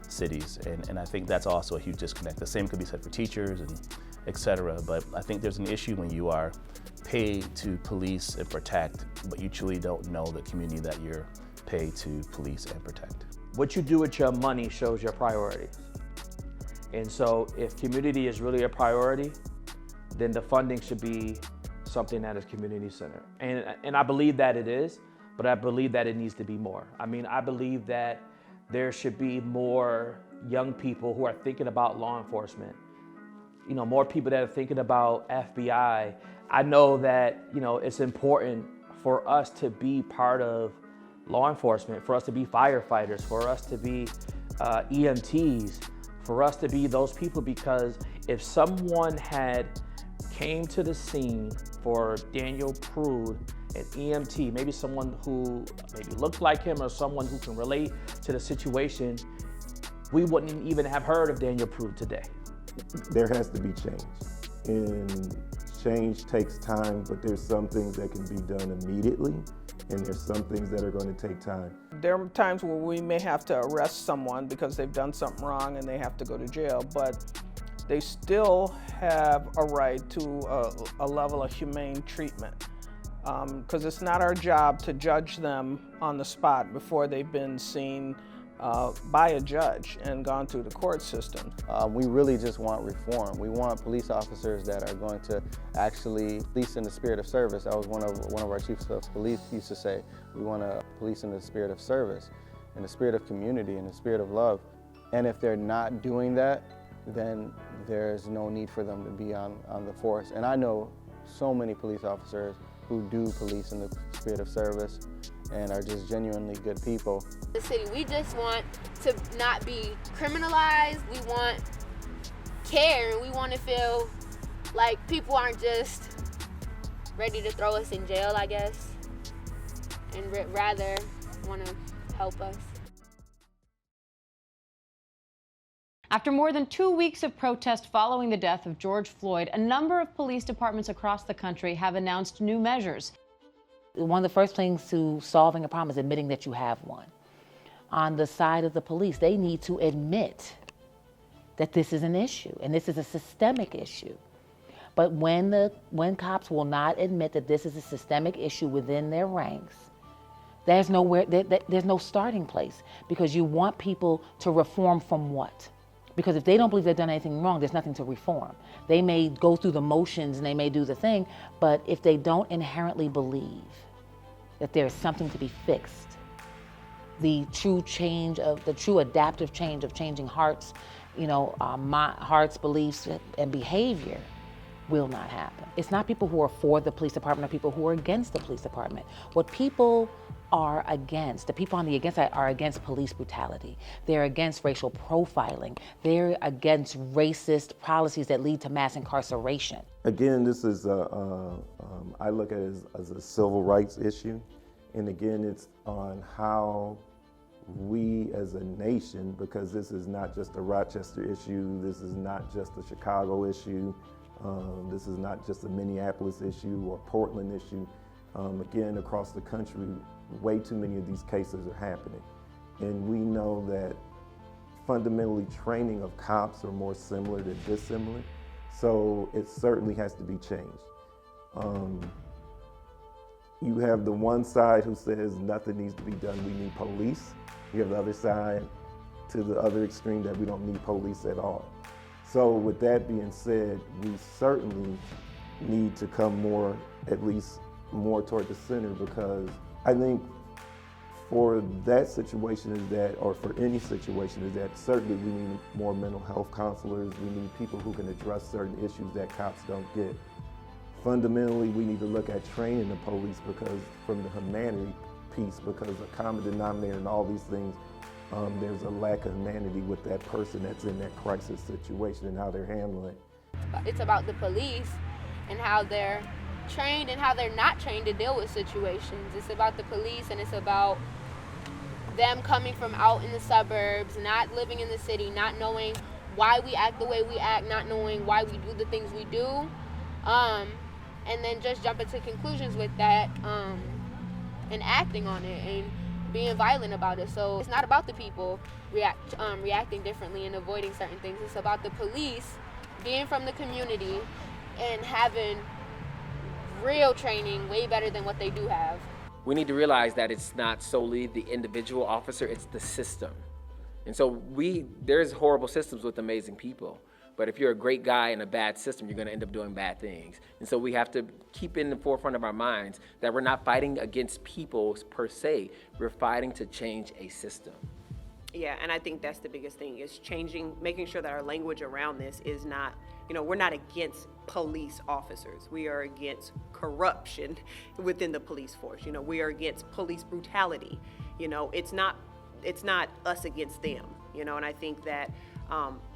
cities. And I think that's also a huge disconnect. The same could be said for teachers and et cetera. But I think there's an issue when you are paid to police and protect, but you truly don't know the community that you're paid to police and protect. What you do with your money shows your priorities. And so if community is really a priority, then the funding should be something that is community centered. And I believe that it is, but I believe that it needs to be more. I believe that there should be more young people who are thinking about law enforcement. More people that are thinking about FBI. I know that, it's important for us to be part of law enforcement, for us to be firefighters, for us to be EMTs, for us to be those people, because if someone had came to the scene for Daniel Prude, an EMT, maybe someone who maybe looked like him or someone who can relate to the situation, we wouldn't even have heard of Daniel Prude today. There has to be change. And change takes time, but there's some things that can be done immediately, and there's some things that are going to take time. There are times where we may have to arrest someone because they've done something wrong and they have to go to jail, but they still have a right to a level of humane treatment. Because it's not our job to judge them on the spot before they've been seen by a judge and gone through the court system. We really just want reform. We want police officers that are going to actually police in the spirit of service. That was one of our chiefs of police used to say. We want to police in the spirit of service, in the spirit of community, in the spirit of love. And if they're not doing that, then there's no need for them to be on the force. And I know so many police officers who do police in the spirit of service and are just genuinely good people. The city, we just want to not be criminalized. We want care. We want to feel like people aren't just ready to throw us in jail, I guess, and rather want to help us. After more than 2 weeks of protest following the death of George Floyd, a number of police departments across the country have announced new measures. One of the first things to solving a problem is admitting that you have one. on the side of the police. They need to admit that this is an issue and this is a systemic issue. But when cops will not admit that this is a systemic issue within their ranks, there's no starting place, because you want people to reform from what? Because if they don't believe they've done anything wrong, there's nothing to reform. They may go through the motions and they may do the thing, but if they don't inherently believe that there's something to be fixed, the true adaptive change of changing hearts, hearts, beliefs, and behavior will not happen. It's not people who are for the police department or people who are against the police department. What people are against, the people on the against side are against police brutality. They're against racial profiling. They're against racist policies that lead to mass incarceration. Again, this is I look at it as a civil rights issue. And again, it's on how we as a nation, because this is not just a Rochester issue, this is not just a Chicago issue, this is not just a Minneapolis issue or Portland issue. Again, across the country, way too many of these cases are happening. And we know that fundamentally training of cops are more similar than dissimilar. So it certainly has to be changed. You have the one side who says nothing needs to be done, we need police. You have the other side to the other extreme that we don't need police at all. So with that being said, we certainly need to come more, at least more toward the center, because I think for that situation is that, or for any situation is that, certainly we need more mental health counselors, we need people who can address certain issues that cops don't get. Fundamentally, we need to look at training the police, because from the humanity piece, because a common denominator in all these things, there's a lack of humanity with that person that's in that crisis situation and how they're handling it. It's about the police and how they're trained and how they're not trained to deal with situations. It's about the police, and it's about them coming from out in the suburbs, not living in the city, not knowing why we act the way we act, not knowing why we do the things we do, and then just jumping to conclusions with that and acting on it and being violent about it. So it's not about the people reacting differently and avoiding certain things. It's about the police being from the community and having real training way better than what they do have. We need to realize that it's not solely the individual officer, it's the system. And so there's horrible systems with amazing people. But if you're a great guy in a bad system, you're going to end up doing bad things. And so we have to keep in the forefront of our minds that we're not fighting against people per se. We're fighting to change a system. Yeah, and I think that's the biggest thing, is changing, making sure that our language around this is not, we're not against police officers. We are against corruption within the police force. We are against police brutality. It's not us against them. And I think that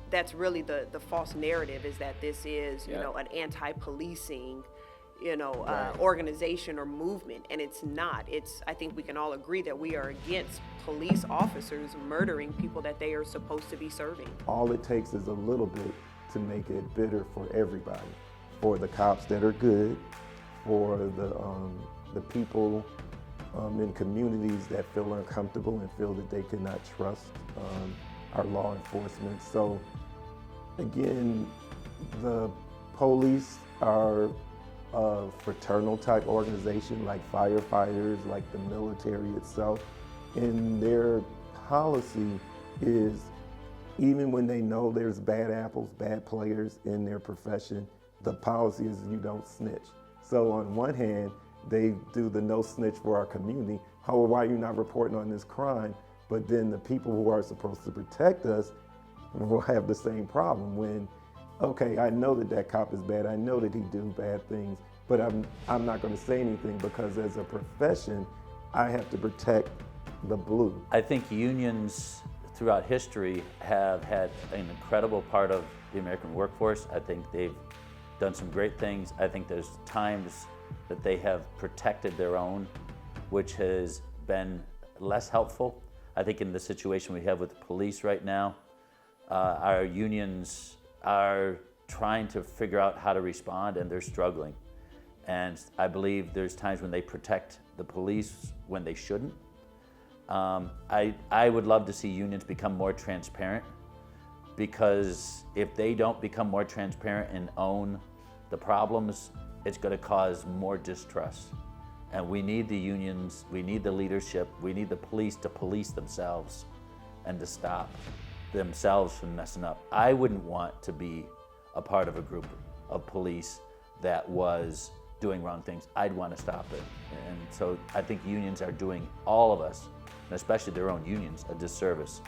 that's really the false narrative, is that this is, an anti-policing, organization or movement, and it's not. I think we can all agree that we are against police officers murdering people that they are supposed to be serving. All it takes is a little bit to make it bitter for everybody, for the cops that are good, for the people in communities that feel uncomfortable and feel that they cannot trust our law enforcement. So again, the police are a fraternal type organization, like firefighters, like the military itself. And their policy is, even when they know there's bad apples, bad players in their profession, the policy is you don't snitch. So on one hand, they do the no snitch for our community. Why are you not reporting on this crime? But then the people who are supposed to protect us will have the same problem when, okay, I know that cop is bad, I know that he do bad things, but I'm not gonna say anything, because as a profession, I have to protect the blue. I think unions throughout history have had an incredible part of the American workforce. I think they've done some great things. I think there's times that they have protected their own, which has been less helpful. I think in the situation we have with the police right now, our unions are trying to figure out how to respond, and they're struggling. And I believe there's times when they protect the police when they shouldn't. I would love to see unions become more transparent, because if they don't become more transparent and own the problems, it's going to cause more distrust. And we need the unions, we need the leadership, we need the police to police themselves and to stop themselves from messing up. I wouldn't want to be a part of a group of police that was doing wrong things. I'd want to stop it. And so I think unions are doing all of us, and especially their own unions, a disservice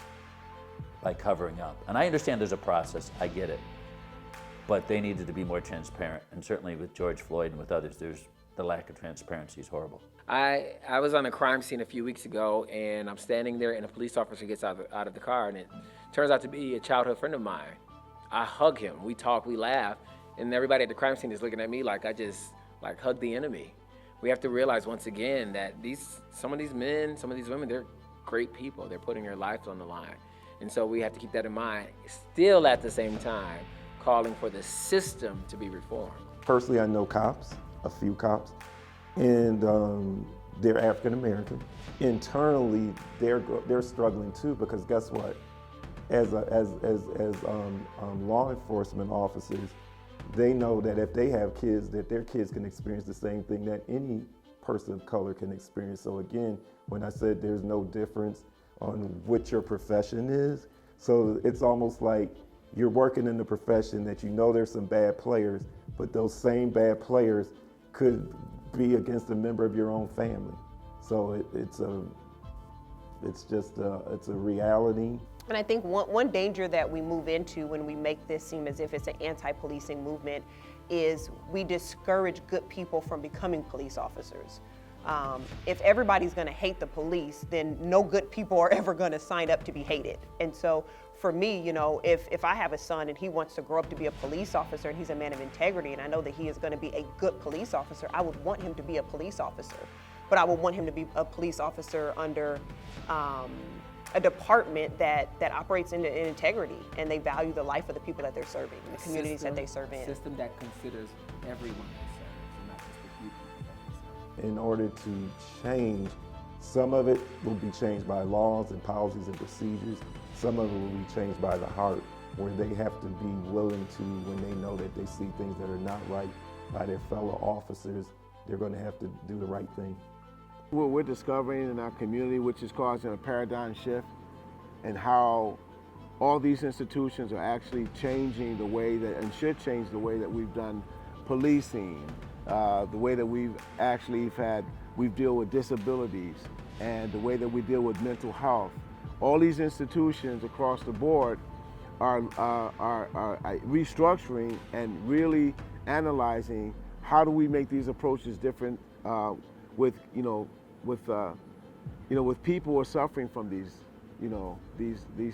by covering up. And I understand there's a process, I get it, but they needed to be more transparent. And certainly with George Floyd and with others, the lack of transparency is horrible. I was on a crime scene a few weeks ago, and I'm standing there, and a police officer gets out of the car, and it turns out to be a childhood friend of mine. I hug him, we talk, we laugh, and everybody at the crime scene is looking at me like I just hugged the enemy. We have to realize once again that some of these men, some of these women, they're great people. They're putting their lives on the line. And so we have to keep that in mind, still at the same time calling for the system to be reformed. Personally, I know cops, a few cops, and they're African American. Internally, they're struggling too, because guess what? As law enforcement officers, they know that if they have kids, that their kids can experience the same thing that any person of color can experience. So again, when I said there's no difference on what your profession is, so it's almost like you're working in the profession that you know there's some bad players, but those same bad players could be against a member of your own family. So it's a reality. And I think one danger that we move into when we make this seem as if it's an anti-policing movement is we discourage good people from becoming police officers. If everybody's gonna hate the police, then no good people are ever gonna sign up to be hated. And so for me, you know, if I have a son and he wants to grow up to be a police officer and he's a man of integrity and I know that he is gonna be a good police officer, I would want him to be a police officer. But I would want him to be a police officer under a department that operates in integrity and they value the life of the people that they're serving, the communities that they serve in. A system that considers everyone they serve and not just the few people that they serve. In order to change, some of it will be changed by laws and policies and procedures. Some of it will be changed by the heart, where they have to be willing to, when they know that they see things that are not right by their fellow officers, they're going to have to do the right thing. What we're discovering in our community, which is causing a paradigm shift, and how all these institutions are actually changing the way that, and should change the way that we've done policing, the way that we've deal with disabilities, and the way that we deal with mental health. All these institutions across the board are restructuring and really analyzing how do we make these approaches different with people who are suffering from these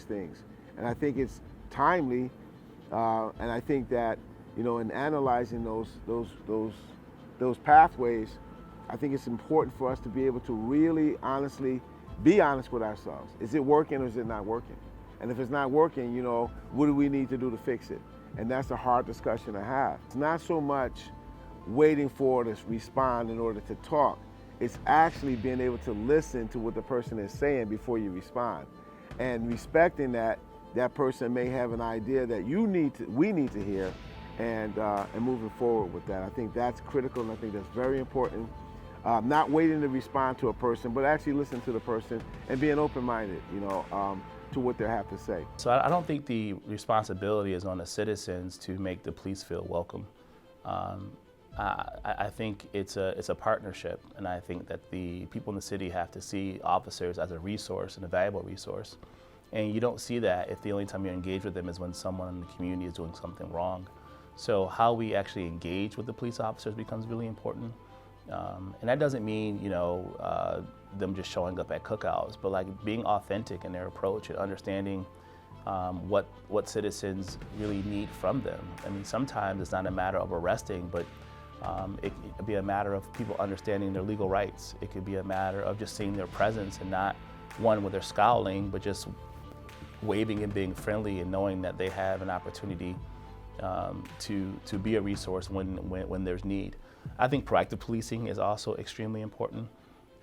things. And I think it's timely, and I think that in analyzing those pathways, I think it's important for us to be able to really honestly be honest with ourselves. Is it working or is it not working? And if it's not working, what do we need to do to fix it? And that's a hard discussion to have. It's not so much waiting for to respond in order to talk. It's actually being able to listen to what the person is saying before you respond, and respecting that person may have an idea that we need to hear, and moving forward with that. I think that's critical, and I think that's very important. Not waiting to respond to a person, but actually listen to the person and being open-minded, to what they have to say. So I don't think the responsibility is on the citizens to make the police feel welcome. I think it's a partnership, and I think that the people in the city have to see officers as a resource and a valuable resource. And you don't see that if the only time you engage with them is when someone in the community is doing something wrong. So how we actually engage with the police officers becomes really important. And that doesn't mean, them just showing up at cookouts, but like being authentic in their approach and understanding what citizens really need from them. I mean, sometimes it's not a matter of arresting, but it could be a matter of people understanding their legal rights. It could be a matter of just seeing their presence and not one where they're scowling, but just waving and being friendly and knowing that they have an opportunity to be a resource when there's need. I think proactive policing is also extremely important.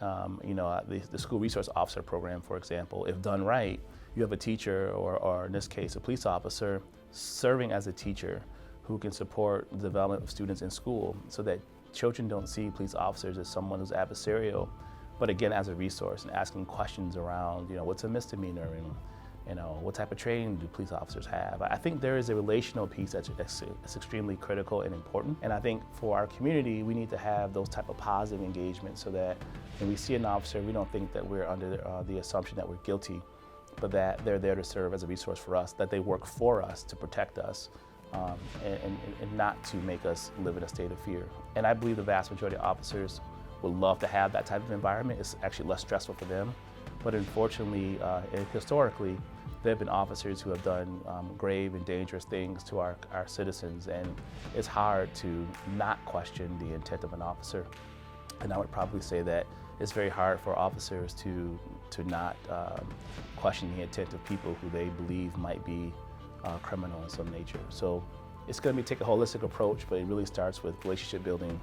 The school resource officer program, for example, if done right, you have a teacher or in this case, a police officer serving as a teacher who can support the development of students in school so that children don't see police officers as someone who's adversarial, but again, as a resource and asking questions around, what's a misdemeanor and, what type of training do police officers have? I think there is a relational piece that's extremely critical and important. And I think for our community, we need to have those type of positive engagements so that when we see an officer, we don't think that we're under the assumption that we're guilty, but that they're there to serve as a resource for us, that they work for us to protect us, and not to make us live in a state of fear. And I believe the vast majority of officers would love to have that type of environment. It's actually less stressful for them. But unfortunately, and historically, there have been officers who have done grave and dangerous things to our citizens, and it's hard to not question the intent of an officer. And I would probably say that it's very hard for officers to not question the intent of people who they believe might be criminal in some nature. So it's going to take a holistic approach, but it really starts with relationship building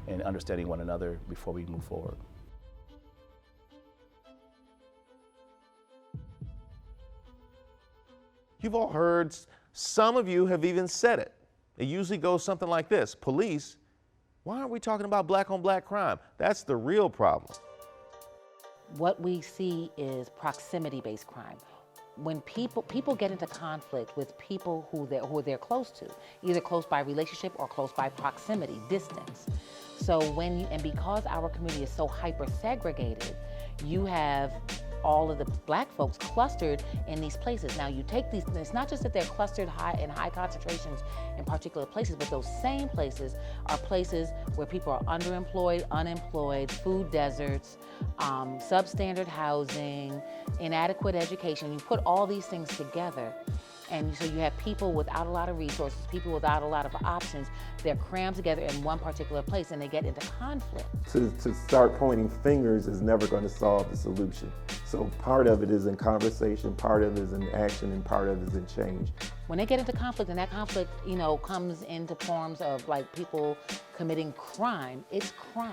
and understanding one another before we move forward. You've all heard, some of you have even said it. It usually goes something like this: police, why aren't we talking about black on black crime? That's the real problem. What we see is proximity-based crime. When people get into conflict with people who they're close to, either close by relationship or close by proximity, distance. So because our community is so hyper-segregated, you have all of the black folks clustered in these places. Now you take these, it's not just that they're clustered in high concentrations in particular places, but those same places are places where people are underemployed, unemployed, food deserts, substandard housing, inadequate education. You put all these things together, and so you have people without a lot of resources, people without a lot of options. They're crammed together in one particular place, and they get into conflict. To start pointing fingers is never going to solve the solution. So part of it is in conversation, part of it is in action, and part of it is in change. When they get into conflict, and that conflict, comes into forms of like people committing crime, it's crime.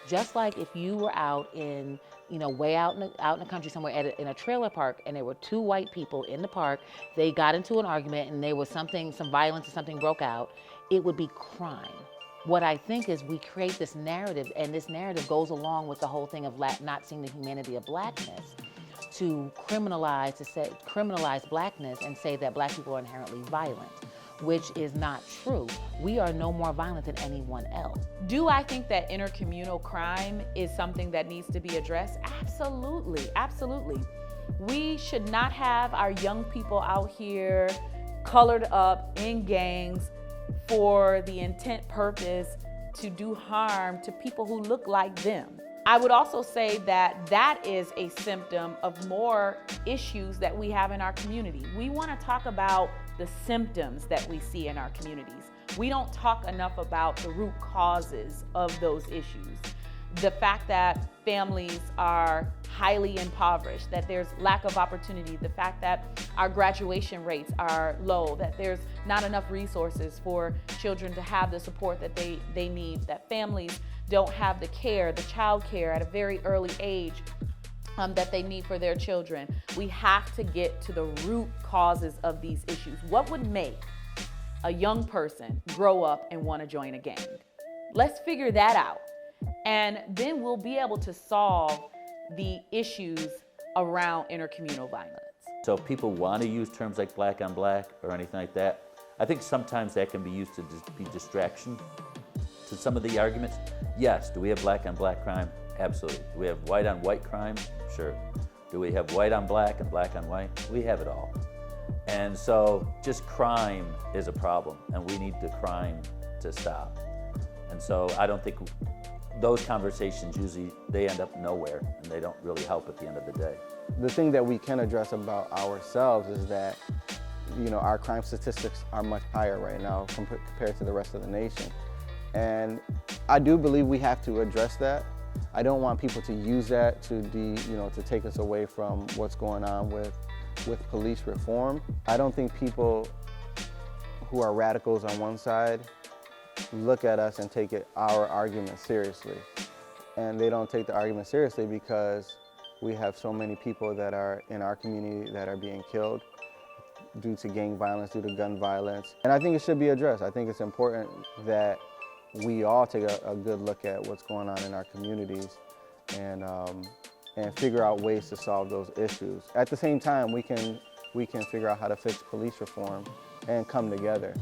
Just like if you were out in, way out in the country somewhere in a trailer park, and there were two white people in the park, they got into an argument and there was some violence or something broke out, it would be crime. What I think is we create this narrative, and this narrative goes along with the whole thing of not seeing the humanity of blackness, to criminalize blackness and say that black people are inherently violent, which is not true. We are no more violent than anyone else. Do I think that intercommunal crime is something that needs to be addressed? Absolutely, absolutely. We should not have our young people out here colored up in gangs for the intent purpose to do harm to people who look like them. I would also say that that is a symptom of more issues that we have in our community. We want to talk about the symptoms that we see in our communities. We don't talk enough about the root causes of those issues. The fact that families are highly impoverished, that there's lack of opportunity, the fact that our graduation rates are low, that there's not enough resources for children to have the support that they need, that families don't have the care, the child care at a very early age that they need for their children. We have to get to the root causes of these issues. What would make a young person grow up and want to join a gang? Let's figure that out. And then we'll be able to solve the issues around intercommunal violence. So if people want to use terms like black on black or anything like that, I think sometimes that can be used to be distraction to some of the arguments. Yes, do we have black on black crime? Absolutely. Do we have white on white crime? Sure. Do we have white on black and black on white? We have it all. And so just crime is a problem, and we need the crime to stop. And so I don't think those conversations usually, they end up nowhere, and they don't really help at the end of the day. The thing that we can address about ourselves is that, our crime statistics are much higher right now compared to the rest of the nation. And I do believe we have to address that. I don't want people to use that to take us away from what's going on with police reform. I don't think people who are radicals on one side look at us and take our argument seriously. and they don't take the argument seriously because we have so many people that are in our community that are being killed due to gang violence, due to gun violence. And I think it should be addressed. I think it's important that we all take a good look at what's going on in our communities and figure out ways to solve those issues. At the same time, we can figure out how to fix police reform and come together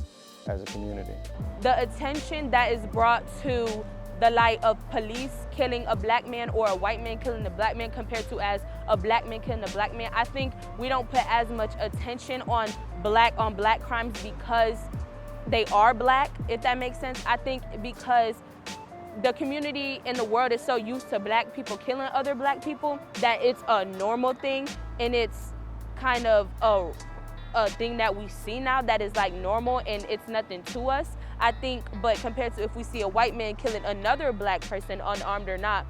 as a community. The attention that is brought to the light of police killing a black man or a white man killing a black man compared to as a black man killing a black man, I think we don't put as much attention on black crimes because they are black, if that makes sense. I think because the community in the world is so used to black people killing other black people that it's a normal thing, and it's kind of a thing that we see now that is like normal and it's nothing to us. I think, but compared to if we see a white man killing another black person, unarmed or not,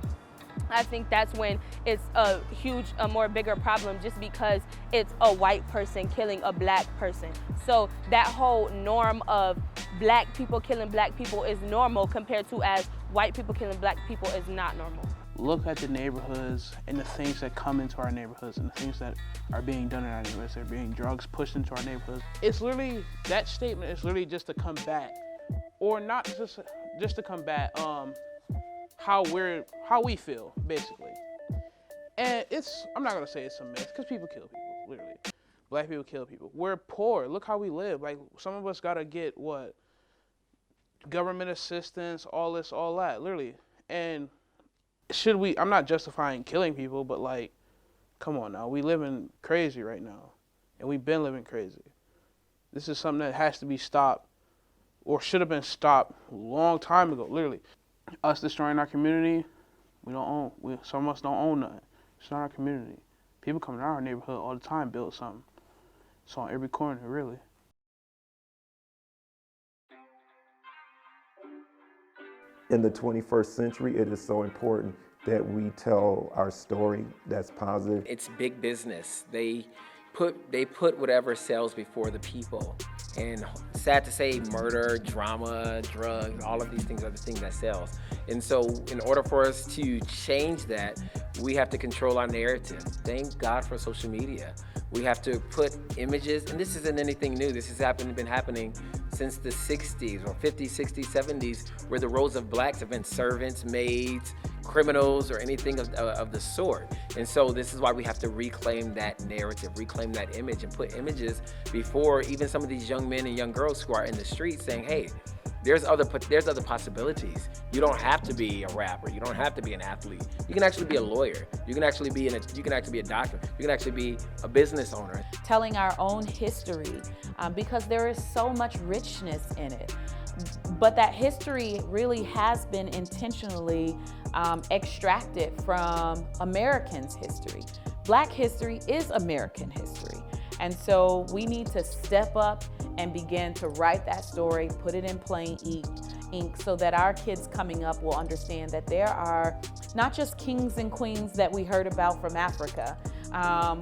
I think that's when it's a more bigger problem, just because it's a white person killing a black person. So that whole norm of black people killing black people is normal compared to as white people killing black people is not normal. Look at the neighborhoods and the things that come into our neighborhoods and the things that are being done in our neighborhoods. There being drugs pushed into our neighborhoods. It's literally, that statement is literally just to combat, or not just to combat how we feel, basically. And I'm not gonna say it's a myth, because people kill people, literally. Black people kill people. We're poor, look how we live. Like, some of us gotta get government assistance, all this, all that, literally. And I'm not justifying killing people, but like, come on now, we living crazy right now. And we've been living crazy. This is something that has to be stopped, or should have been stopped a long time ago, literally. Us destroying our community, some of us don't own nothing. It's not our community. People come to our neighborhood all the time, build something. It's on every corner, really. In the 21st century, it is so important that we tell our story that's positive. It's big business. They put whatever sells before the people. And sad to say, murder, drama, drugs, all of these things are the things that sells. And so in order for us to change that, we have to control our narrative. Thank God for social media. We have to put images, and this isn't anything new. This has been happening since the 60s or 50s, 60s, 70s, where the roles of blacks have been servants, maids, criminals, or anything of the sort. And so this is why we have to reclaim that narrative, reclaim that image, and put images before even some of these young men and young girls who are in the streets saying, hey, there's other possibilities. You don't have to be a rapper. You don't have to be an athlete. You can actually be a lawyer. You can actually be a doctor. You can actually be a business owner. Telling our own history, because there is so much richness in it. But that history really has been intentionally extracted from Americans' history. Black history is American history. And so we need to step up and begin to write that story, put it in plain ink so that our kids coming up will understand that there are not just kings and queens that we heard about from Africa,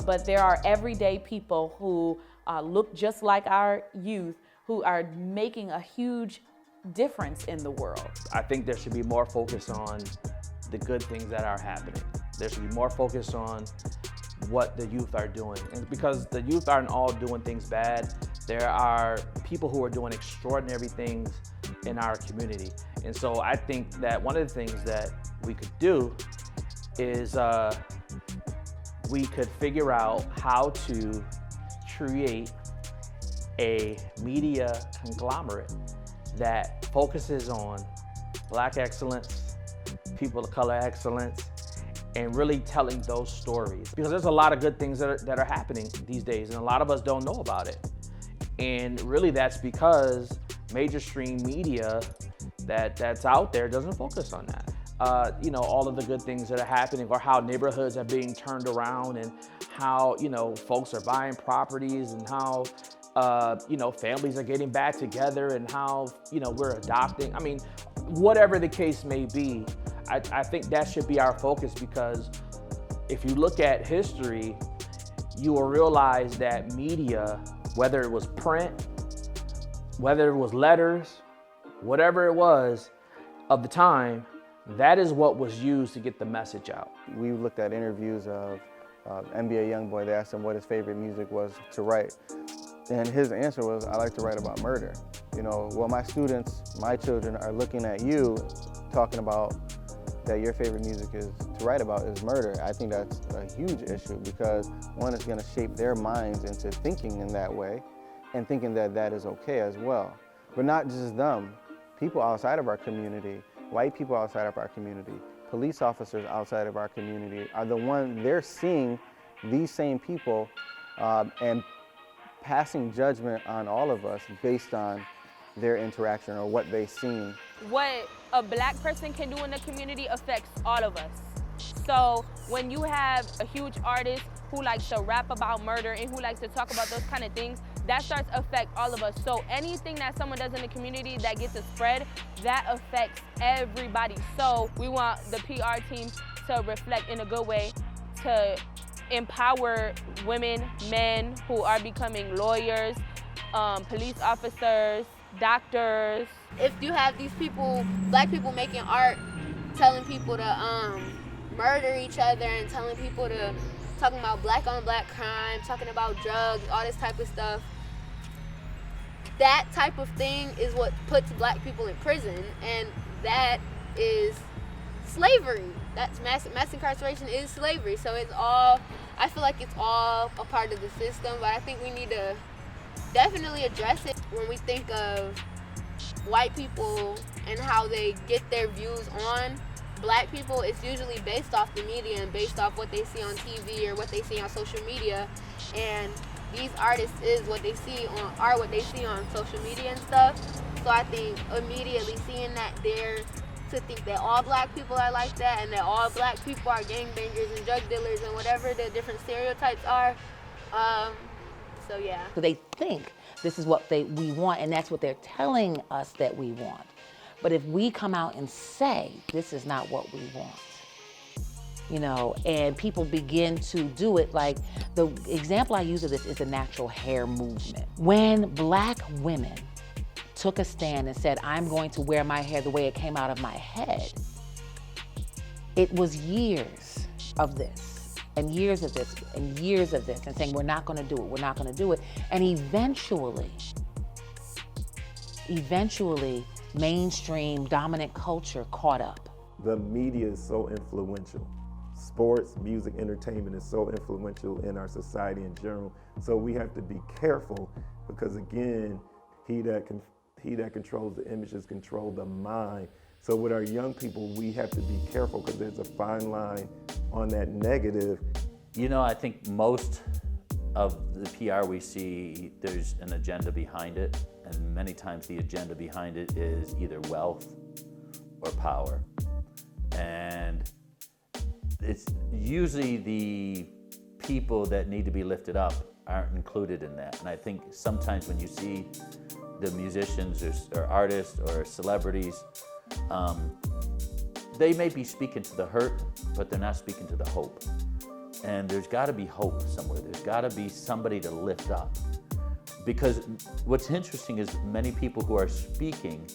but there are everyday people who look just like our youth, who are making a huge difference in the world. I think there should be more focus on the good things that are happening. There should be more focus on what the youth are doing. And because the youth aren't all doing things bad, there are people who are doing extraordinary things in our community. And so I think that one of the things that we could do is we could figure out how to create a media conglomerate that focuses on Black excellence, people of color excellence, and really telling those stories. Because there's a lot of good things that are happening these days, and a lot of us don't know about it. And really that's because mainstream media that's out there doesn't focus on that. All of the good things that are happening, or how neighborhoods are being turned around, and how, folks are buying properties, and how, families are getting back together, and how, we're adopting. I mean, whatever the case may be, I think that should be our focus, because if you look at history, you will realize that media, whether it was print, whether it was letters, whatever it was of the time, That is what was used to get the message out. We looked at interviews of NBA YoungBoy. They asked him what his favorite music was to write. And his answer was, I like to write about murder. You know, well, my students, my children are looking at you talking about that your favorite music is to write about is murder. I think that's a huge issue because one, it's gonna shape their minds into thinking in that way and thinking that that is okay as well. But not just them, people outside of our community, white people outside of our community, police officers outside of our community are the one, they're seeing these same people and passing judgment on all of us based on their interaction or what they've seen. What a black person can do in the community affects all of us. So when you have a huge artist who likes to rap about murder and who likes to talk about those kind of things, that starts to affect all of us. So anything that someone does in the community that gets a spread, that affects everybody. So we want the PR team to reflect in a good way, to empower women, men who are becoming lawyers, police officers, doctors. If you have these people, black people making art, telling people to murder each other and telling people to, talking about black on black crime, talking about drugs, all this type of stuff, that type of thing is what puts black people in prison, and that is slavery. That's mass incarceration is slavery. So it's all, I feel like it's all a part of the system, but I think we need to definitely address it when we think of white people and how they get their views on black people. It's usually based off the media and based off what they see on TV or what they see on social media. And these artists is what they see on, are what they see on social media and stuff. So I think immediately seeing that there, to think that all black people are like that and that all black people are gangbangers and drug dealers and whatever the different stereotypes are. So yeah. So they think this is what we want, and that's what they're telling us that we want. But if we come out and say, this is not what we want, you know, and people begin to do it, like the example I use of this is the natural hair movement. When black women took a stand and said, I'm going to wear my hair the way it came out of my head, it was years of this. And years of this, and years of this, and saying, we're not gonna do it, we're not gonna do it. And eventually, mainstream dominant culture caught up. The media is so influential. Sports, music, entertainment is so influential in our society in general. So we have to be careful because again, he that controls the images control the mind. So with our young people, we have to be careful because there's a fine line on that negative. You know, I think most of the PR we see, there's an agenda behind it, and many times the agenda behind it is either wealth or power. And it's usually the people that need to be lifted up aren't included in that. And I think sometimes when you see the musicians or artists or celebrities, they may be speaking to the hurt, but they're not speaking to the hope. And there's gotta be hope somewhere. There's gotta be somebody to lift up. Because what's interesting is many people who are speaking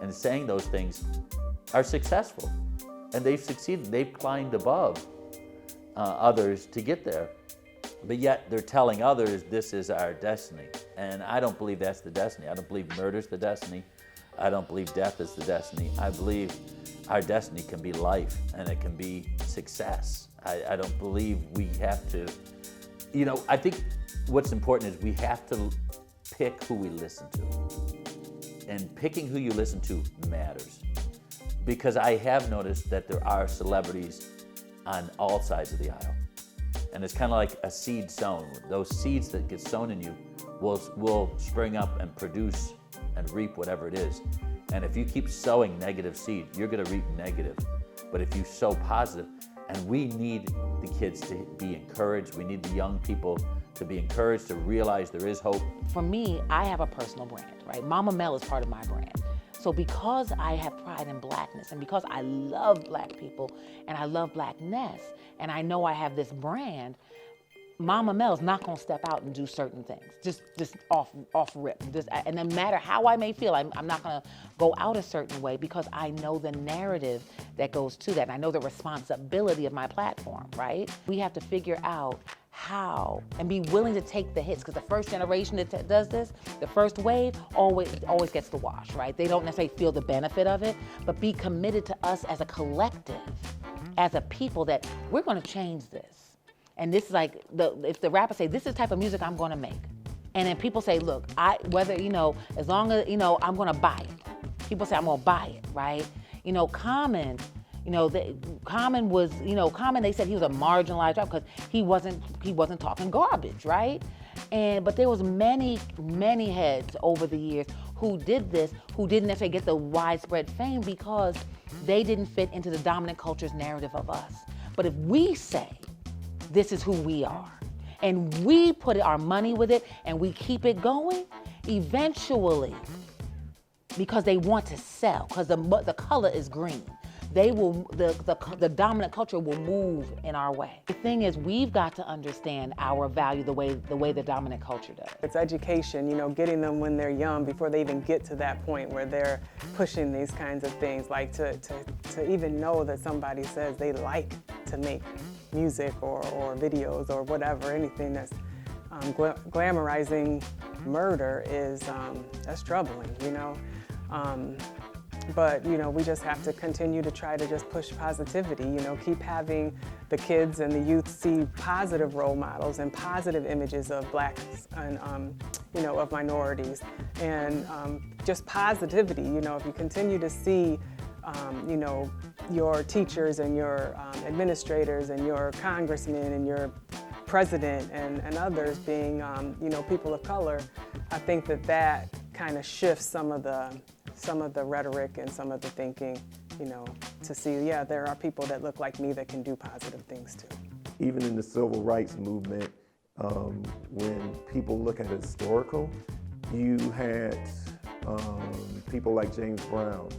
and saying those things are successful. And they've succeeded, they've climbed above others to get there. But yet they're telling others this is our destiny. And I don't believe that's the destiny. I don't believe murder's the destiny. I don't believe death is the destiny. I believe our destiny can be life and it can be success. I don't believe we have to, you know, I think what's important is we have to pick who we listen to. And picking who you listen to matters. Because I have noticed that there are celebrities on all sides of the aisle. And it's kind of like a seed sown. Those seeds that get sown in you will spring up and produce and reap whatever it is. And if you keep sowing negative seed, you're gonna reap negative. But if you sow positive, and we need the kids to be encouraged, we need the young people to be encouraged to realize there is hope. For me, I have a personal brand, right? Mama Mel is part of my brand. So because I have pride in blackness and because I love black people and I love blackness and I know I have this brand, Mama Mel's not gonna step out and do certain things, just off rip. And no matter how I may feel, I'm not gonna go out a certain way because I know the narrative that goes to that. And I know the responsibility of my platform, right? We have to figure out how and be willing to take the hits, because the first generation that does this, the first wave, always gets the wash, right? They don't necessarily feel the benefit of it, but be committed to us as a collective, as a people, that we're gonna change this. And this is like, if the rappers say, this is the type of music I'm gonna make. And then people say, look, whether, as long as, I'm gonna buy it. People say, I'm gonna buy it, right? Common, Common was, Common, they said he was a marginalized rapper because he wasn't talking garbage, right? But there was many heads over the years who did this, who didn't necessarily get the widespread fame because they didn't fit into the dominant culture's narrative of us. But if we say, this is who we are, and we put our money with it, and we keep it going, eventually, because they want to sell, because the color is green, the dominant culture will move in our way. The thing is, we've got to understand our value the way the dominant culture does. It's education, getting them when they're young before they even get to that point where they're pushing these kinds of things, like to even know that somebody says they like to make music or videos or whatever, anything that's glamorizing murder is that's troubling, But, we just have to continue to try to just push positivity, keep having the kids and the youth see positive role models and positive images of blacks and, of minorities. And just positivity, if you continue to see, your teachers and your administrators and your congressmen and your president and others being, people of color, I think that kind of shifts some of the rhetoric and some of the thinking, to see, there are people that look like me that can do positive things too. Even in the civil rights movement, when people look at historical, you had people like James Brown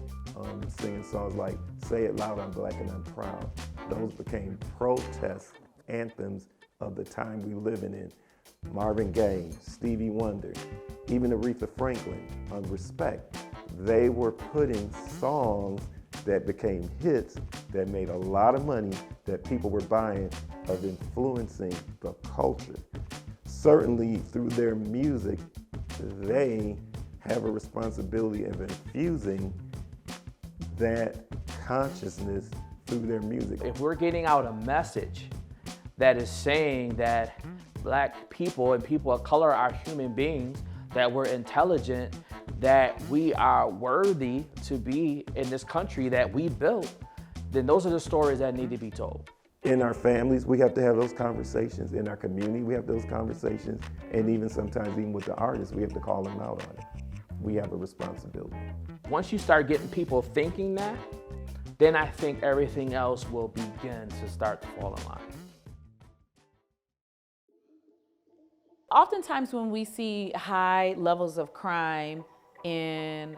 singing songs like Say It Loud, I'm Black and I'm Proud. Those became protest anthems of the time we living in. Marvin Gaye, Stevie Wonder, even Aretha Franklin, Respect. They were putting songs that became hits that made a lot of money that people were buying, of influencing the culture. Certainly through their music, they have a responsibility of infusing that consciousness through their music. If we're getting out a message that is saying that black people and people of color are human beings, that we're intelligent, that we are worthy to be in this country that we built, then those are the stories that need to be told. In our families, we have to have those conversations. In our community, we have those conversations. And even sometimes, even with the artists, we have to call them out on it. We have a responsibility. Once you start getting people thinking that, then I think everything else will begin to start to fall in line. Oftentimes when we see high levels of crime in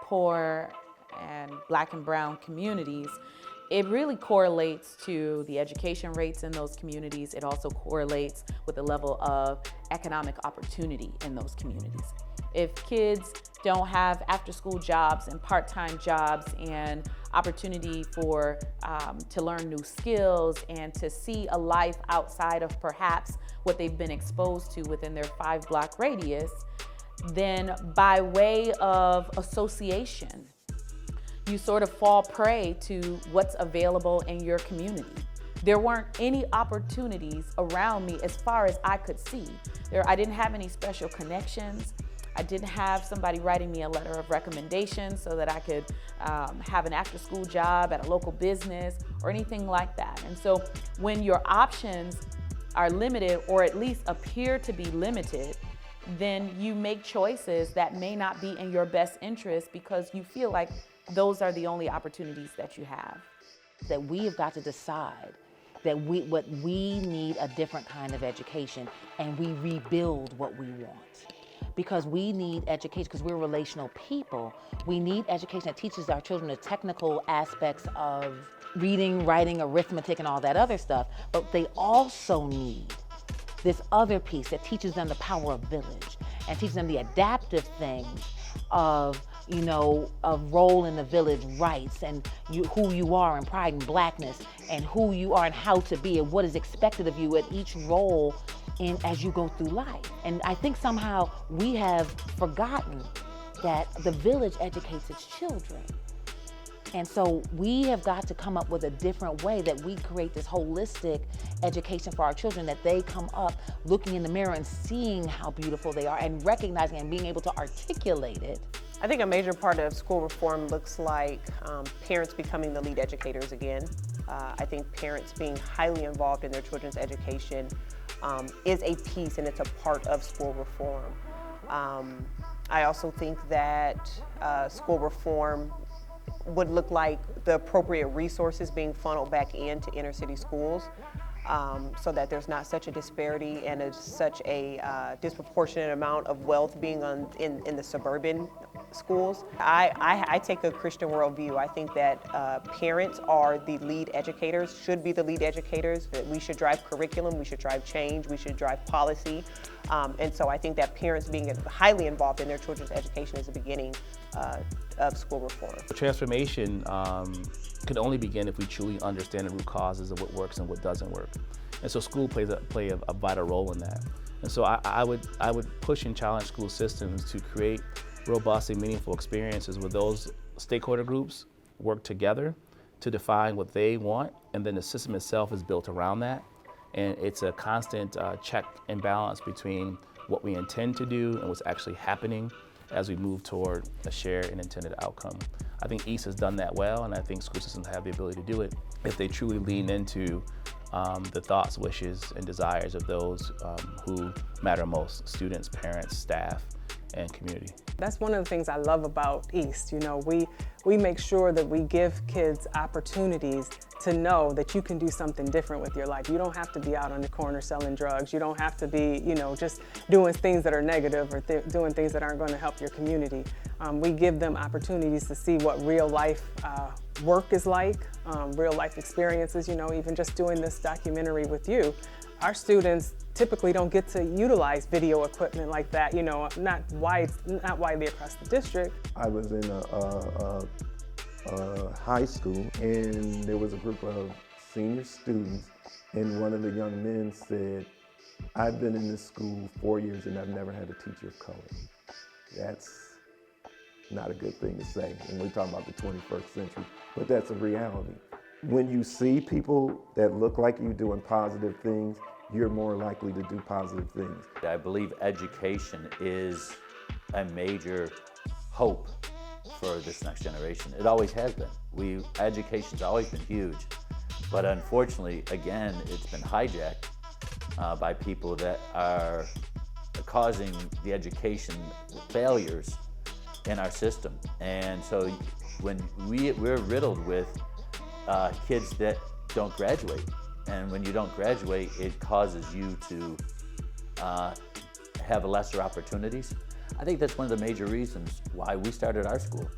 poor and black and brown communities, it really correlates to the education rates in those communities. It also correlates with the level of economic opportunity in those communities. If kids don't have after-school jobs and part-time jobs and opportunity for to learn new skills and to see a life outside of perhaps what they've been exposed to within their 5-block radius, then by way of association, you sort of fall prey to what's available in your community. There weren't any opportunities around me as far as I could see. I didn't have any special connections. I didn't have somebody writing me a letter of recommendation so that I could have an after-school job at a local business or anything like that. And so when your options are limited, or at least appear to be limited, then you make choices that may not be in your best interest because you feel like those are the only opportunities that you have. That we have got to decide that we need a different kind of education, and we rebuild what we want. Because we need education, because we're relational people. We need education that teaches our children the technical aspects of reading, writing, arithmetic, and all that other stuff. But they also need this other piece that teaches them the power of village and teaches them the adaptive things of, you know, of role in the village rights and who you are and pride and blackness and who you are and how to be and what is expected of you at each role as you go through life. And I think somehow we have forgotten that the village educates its children. And so we have got to come up with a different way that we create this holistic education for our children, that they come up looking in the mirror and seeing how beautiful they are and recognizing and being able to articulate it. I think a major part of school reform looks like parents becoming the lead educators again. I think parents being highly involved in their children's education is a piece and it's a part of school reform. I also think that school reform would look like the appropriate resources being funneled back into inner city schools so that there's not such a disparity and such a disproportionate amount of wealth being in the suburban schools. I take a Christian worldview. I think that parents are the lead educators, should be the lead educators, that we should drive curriculum, we should drive change, we should drive policy. And so I think that parents being highly involved in their children's education is the beginning of school reform. The transformation can only begin if we truly understand the root causes of what works and what doesn't work. And so school play a vital role in that. And so I would push and challenge school systems to create robust and meaningful experiences where those stakeholder groups work together to define what they want, and then the system itself is built around that. And it's a constant check and balance between what we intend to do and what's actually happening as we move toward a shared and intended outcome. I think East has done that well, and I think school systems have the ability to do it if they truly lean into the thoughts, wishes, and desires of those who matter most: students, parents, staff, and community. That's one of the things I love about East. You know, we make sure that we give kids opportunities to know that you can do something different with your life. You don't have to be out on the corner selling drugs. You don't have to be, you know, just doing things that are negative or doing things that aren't going to help your community. We give them opportunities to see what real life work is like, real life experiences, you know, even just doing this documentary with you. Our students typically don't get to utilize video equipment like that, you know, not widely across the district. I was in a high school, and there was a group of senior students, and one of the young men said, "I've been in this school 4 years and I've never had a teacher of color." That's not a good thing to say when we're talking about the 21st century, but that's a reality. When you see people that look like you doing positive things, you're more likely to do positive things. I believe education is a major hope for this next generation. It always has been. Education's always been huge, but unfortunately, again, it's been hijacked by people that are causing the education failures in our system. And so when we're riddled with kids that don't graduate. And when you don't graduate, it causes you to have lesser opportunities. I think that's one of the major reasons why we started our school.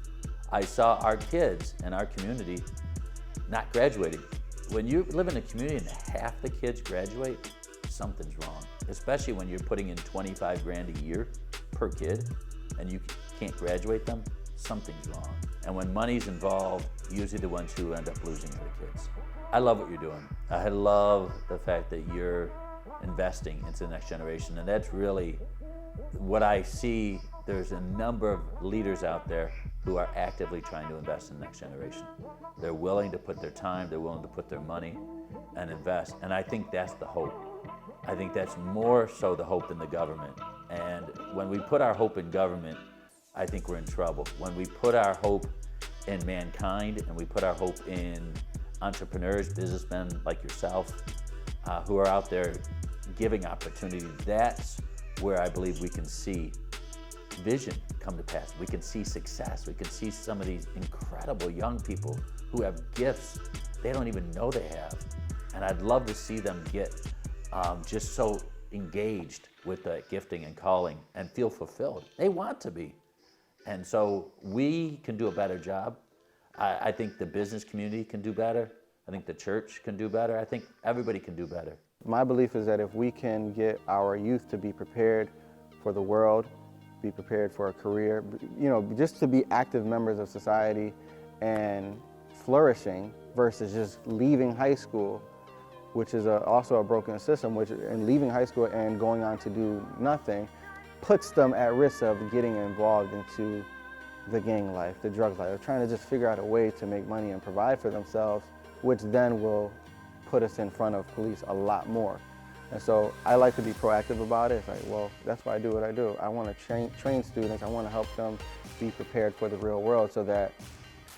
I saw our kids in our community not graduating. When you live in a community and half the kids graduate, something's wrong. Especially when you're putting in 25 grand a year per kid and you can't graduate them, something's wrong. And when money's involved, usually the ones who end up losing are the kids. I love what you're doing. I love the fact that you're investing into the next generation, and that's really what I see. There's a number of leaders out there who are actively trying to invest in the next generation. They're willing to put their time, they're willing to put their money and invest, and I think that's the hope. I think that's more so the hope than the government. And when we put our hope in government, I think we're in trouble. When we put our hope in mankind and we put our hope in entrepreneurs, businessmen like yourself, who are out there giving opportunity, that's where I believe we can see vision come to pass. We can see success. We can see some of these incredible young people who have gifts they don't even know they have. And I'd love to see them get just so engaged with that gifting and calling and feel fulfilled. They want to be. And so we can do a better job. I think the business community can do better. I think the church can do better. I think everybody can do better. My belief is that if we can get our youth to be prepared for the world, be prepared for a career, you know, just to be active members of society and flourishing versus just leaving high school, which is also a broken system, and leaving high school and going on to do nothing puts them at risk of getting involved into the gang life, the drug life, trying to just figure out a way to make money and provide for themselves, which then will put us in front of police a lot more. And so I like to be proactive about it. It's like, well, that's why I do what I do. I want to train students. I want to help them be prepared for the real world so that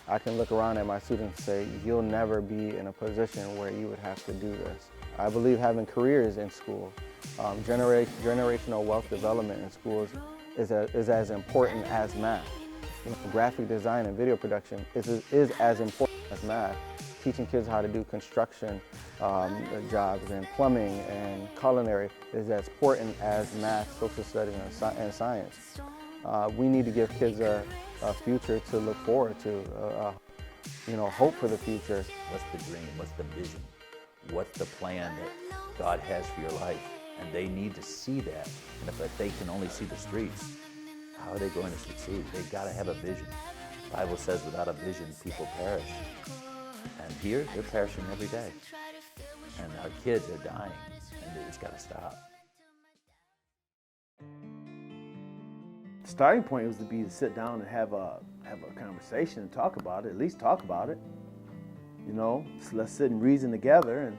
I can look around at my students and say, you'll never be in a position where you would have to do this. I believe having careers in school, generational wealth development in schools is as important as math. You know, graphic design and video production is as important as math. Teaching kids how to do construction jobs and plumbing and culinary is as important as math, social studies, and science. We need to give kids a future to look forward to, you know, hope for the future. What's the dream? What's the vision? What's the plan that God has for your life? And they need to see that. And if they can only see the streets, how are they going to succeed? They've got to have a vision. The Bible says without a vision, people perish. And here, they're perishing every day. And our kids are dying, and it's got to stop. The starting point was to sit down and have a conversation and talk about it, at least talk about it. You know, so let's sit and reason together, and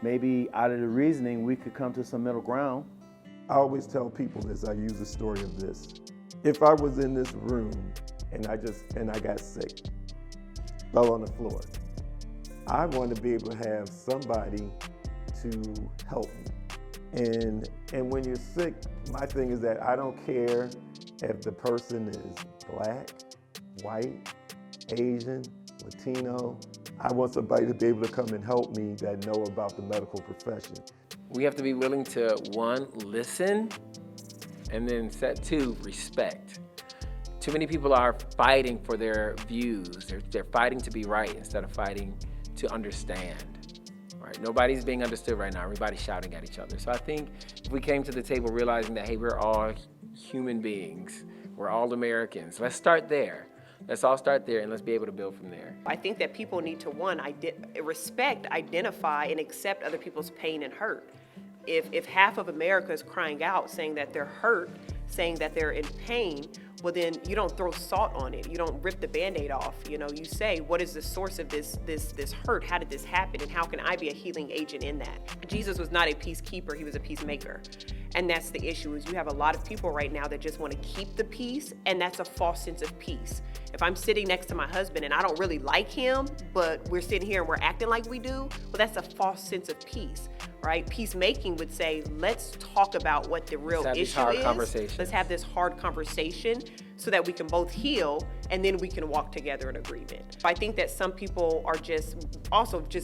maybe out of the reasoning, we could come to some middle ground. I always tell people this, I use the story of this. If I was in this room and I got sick, fell on the floor, I want to be able to have somebody to help me. And when you're sick, my thing is that I don't care if the person is black, white, Asian, Latino. I want somebody to be able to come and help me that know about the medical profession. We have to be willing to, one, listen, and then set two, respect. Too many people are fighting for their views. They're fighting to be right instead of fighting to understand. Right? Nobody's being understood right now. Everybody's shouting at each other. So I think if we came to the table realizing that, hey, we're all human beings, we're all Americans. Let's start there. Let's all start there, and let's be able to build from there. I think that people need to, one, respect, identify, and accept other people's pain and hurt. If half of America is crying out, saying that they're hurt, saying that they're in pain, well then you don't throw salt on it. You don't rip the Band-Aid off. You know, you say, what is the source of this hurt? How did this happen? And how can I be a healing agent in that? Jesus was not a peacekeeper, he was a peacemaker. And that's the issue, is you have a lot of people right now that just want to keep the peace, and that's a false sense of peace. If I'm sitting next to my husband and I don't really like him, but we're sitting here and we're acting like we do, well, that's a false sense of peace, right? Peacemaking would say, let's talk about what the real issue is. Let's have this hard conversation so that we can both heal, and then we can walk together in agreement. I think that some people are just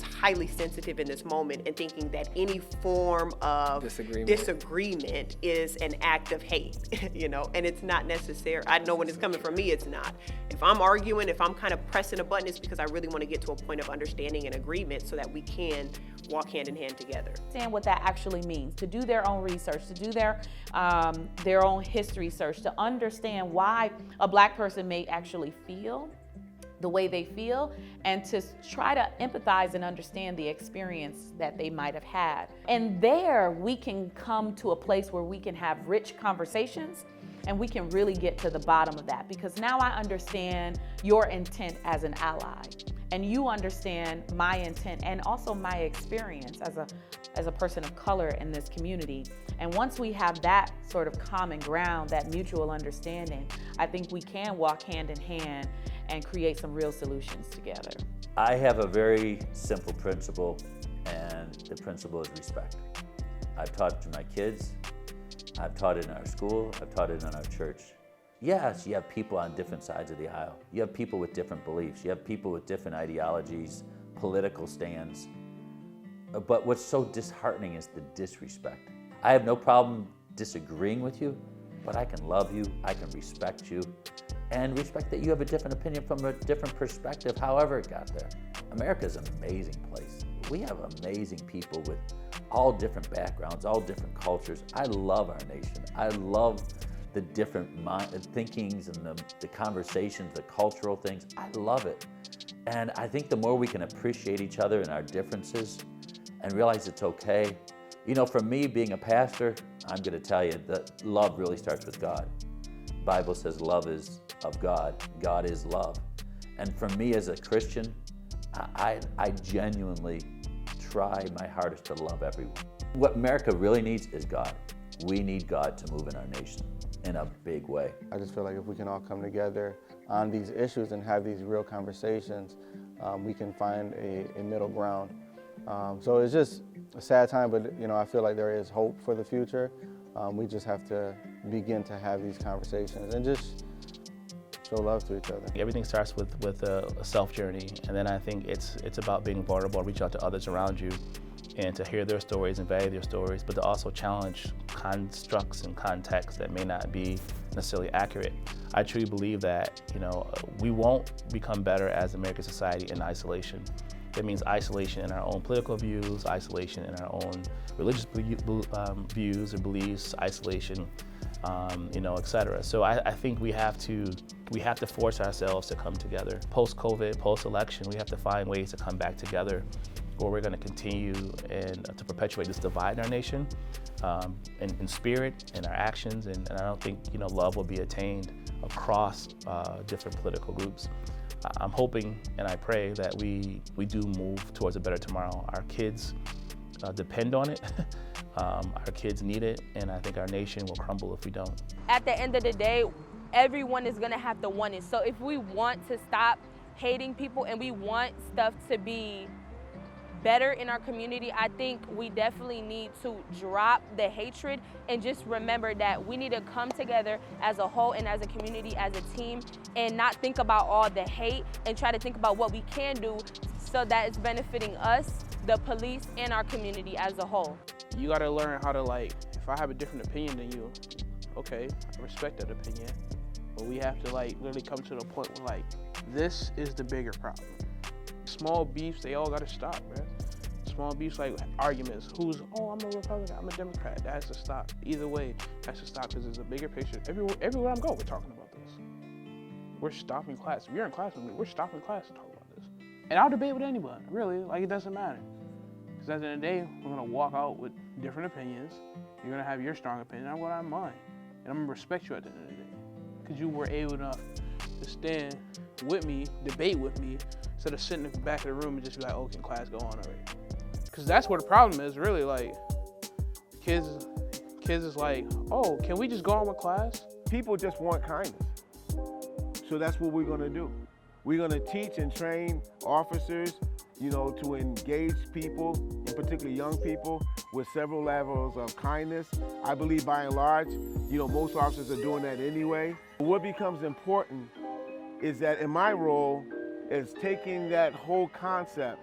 highly sensitive in this moment and thinking that any form of disagreement is an act of hate, you know, and it's not necessary. I know when it's coming from me, it's not. If I'm arguing, if I'm kind of pressing a button, it's because I really want to get to a point of understanding and agreement so that we can walk hand in hand together. Understand what that actually means, to do their own research, to do their own history search, to understand why a black person may actually feel the way they feel, and to try to empathize and understand the experience that they might have had. And there we can come to a place where we can have rich conversations, and we can really get to the bottom of that, because now I understand your intent as an ally, and you understand my intent and also my experience as a person of color in this community. And once we have that sort of common ground, that mutual understanding, I think we can walk hand in hand and create some real solutions together. I have a very simple principle, and the principle is respect. I've taught it to my kids, I've taught it in our school, I've taught it in our church. Yes, you have people on different sides of the aisle. You have people with different beliefs. You have people with different ideologies, political stands. But what's so disheartening is the disrespect. I have no problem disagreeing with you, but I can love you, I can respect you, and respect that you have a different opinion from a different perspective, however it got there. America is an amazing place. We have amazing people with all different backgrounds, all different cultures. I love our nation. I love the different thinkings and the conversations, the cultural things. I love it. And I think the more we can appreciate each other and our differences and realize it's okay. You know, for me, being a pastor, I'm going to tell you that love really starts with God. The Bible says love is of God. God is love. And for me as a Christian, I genuinely try my hardest to love everyone. What America really needs is God. We need God to move in our nation in a big way. I just feel like if we can all come together on these issues and have these real conversations, we can find a middle ground. So it's just a sad time, but you know, I feel like there is hope for the future. We just have to begin to have these conversations and just show love to each other. Everything starts with a self journey, and then I think it's about being vulnerable, reach out to others around you, and to hear their stories and value their stories, but to also challenge constructs and contexts that may not be necessarily accurate. I truly believe that, you know, we won't become better as American society in isolation. That means isolation in our own political views, isolation in our own religious views or beliefs, isolation, you know, et cetera. So I think we have to force ourselves to come together. Post-COVID, post-election, we have to find ways to come back together, or we're going to continue and to perpetuate this divide in our nation, in spirit, in our actions, and I don't think, you know, love will be attained across different political groups. I'm hoping and I pray that we do move towards a better tomorrow. Our kids depend on it. Our kids need it, and I think our nation will crumble if we don't. At the end of the day, everyone is gonna have to want it. So if we want to stop hating people and we want stuff to be better in our community, I think we definitely need to drop the hatred and just remember that we need to come together as a whole and as a community, as a team, and not think about all the hate and try to think about what we can do so that it's benefiting us, the police, and our community as a whole. You gotta learn how to, like, if I have a different opinion than you, okay, I respect that opinion, but we have to, like, literally come to the point where, like, this is the bigger problem. Small beefs, they all gotta stop, man. Small beefs, like arguments, I'm a Republican, I'm a Democrat, that has to stop. Either way, that has to stop, because there's a bigger picture. Everywhere I'm going, we're talking about this. We're stopping class. If you're in class with me, we're stopping class to talk about this. And I'll debate with anyone, really, like, it doesn't matter. Because at the end of the day, we're gonna walk out with different opinions. You're gonna have your strong opinion, I'm gonna have mine. And I'm gonna respect you at the end of the day. Because you were able enough to stand with me, debate with me, instead of sitting in the back of the room and just be like, oh, can class go on already? Because that's where the problem is, really. Like, kids is like, oh, can we just go on with class? People just want kindness. So that's what we're gonna do. We're gonna teach and train officers, you know, to engage people, in particular young people, with several levels of kindness. I believe by and large, you know, most officers are doing that anyway. What becomes important is that in my role is taking that whole concept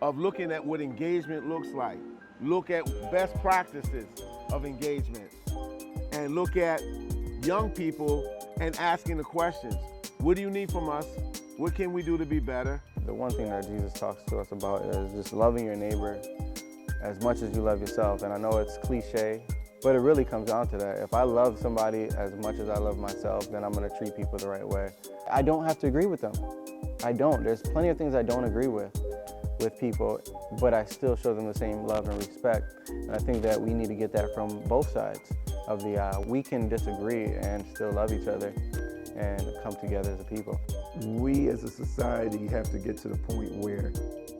of looking at what engagement looks like, look at best practices of engagement, and look at young people and asking the questions. What do you need from us? What can we do to be better? The one thing that Jesus talks to us about is just loving your neighbor as much as you love yourself. And I know it's cliche, but it really comes down to that. If I love somebody as much as I love myself, then I'm gonna treat people the right way. I don't have to agree with them. I don't. There's plenty of things I don't agree with people, but I still show them the same love and respect. And I think that we need to get that from both sides of the aisle. We can disagree and still love each other and come together as a people. We as a society have to get to the point where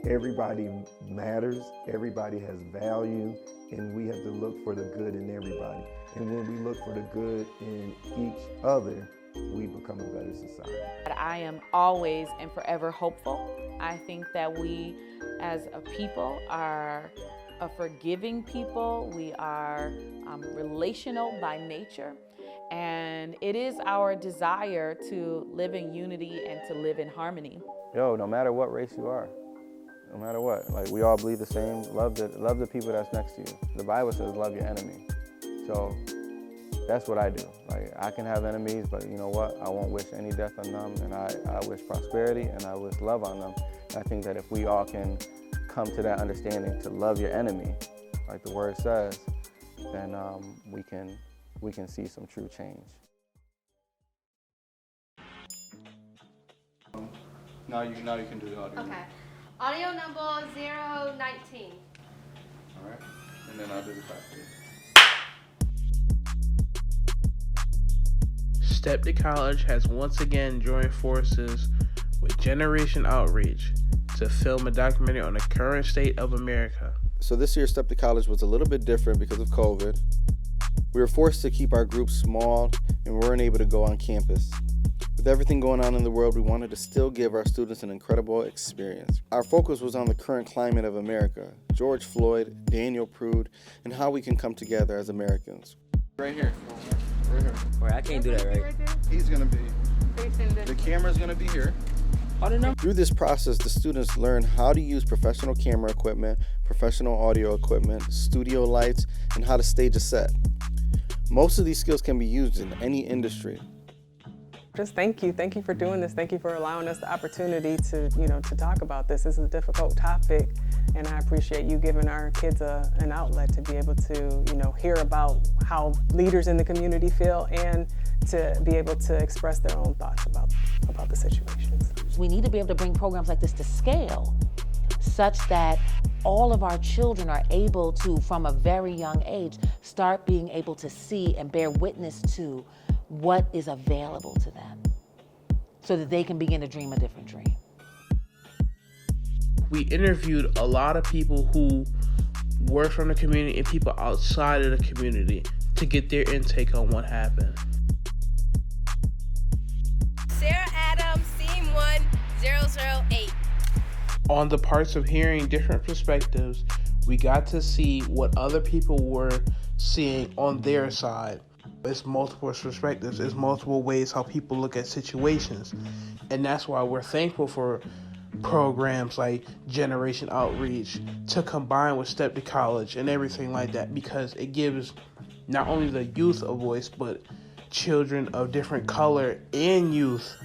everybody matters, everybody has value, and we have to look for the good in everybody. And when we look for the good in each other, we become a better society. I am always and forever hopeful. I think that we as a people are a forgiving people. We are relational by nature. And it is our desire to live in unity and to live in harmony. Yo, no matter what race you are, no matter what, like, we all believe the same. Love the people that's next to you. The Bible says love your enemy. So that's what I do. Like, I can have enemies, but you know what? I won't wish any death on them, and I wish prosperity and I wish love on them. And I think that if we all can come to that understanding to love your enemy, like the word says, then we can see some true change. Now you can do the audio. Okay. Audio number 019. All right. And then I'll do the clap. Step to College has once again joined forces with Generation Outreach to film a documentary on the current state of America. So this year's Step to College was a little bit different because of COVID. We were forced to keep our groups small and we weren't able to go on campus. With everything going on in the world, we wanted to still give our students an incredible experience. Our focus was on the current climate of America, George Floyd, Daniel Prude, and how we can come together as Americans. Right here. Right here. Wait, I can't do that, right? He's gonna be. The camera's gonna be here. Through this process, the students learn how to use professional camera equipment, professional audio equipment, studio lights, and how to stage a set. Most of these skills can be used in any industry. Just thank you for doing this. Thank you for allowing us the opportunity to, to talk about this. This is a difficult topic, and I appreciate you giving our kids an outlet to be able to, hear about how leaders in the community feel and to be able to express their own thoughts about the situations. We need to be able to bring programs like this to scale such that all of our children are able to, from a very young age, start being able to see and bear witness to what is available to them so that they can begin to dream a different dream. We interviewed a lot of people who were from the community and people outside of the community to get their intake on what happened. Sarah Adams, Scene 1008. On the parts of hearing different perspectives, we got to see what other people were seeing on their side. It's multiple perspectives, it's multiple ways how people look at situations. And that's why we're thankful for programs like Generation Outreach to combine with Step to College and everything like that, because it gives not only the youth a voice, but children of different color and youth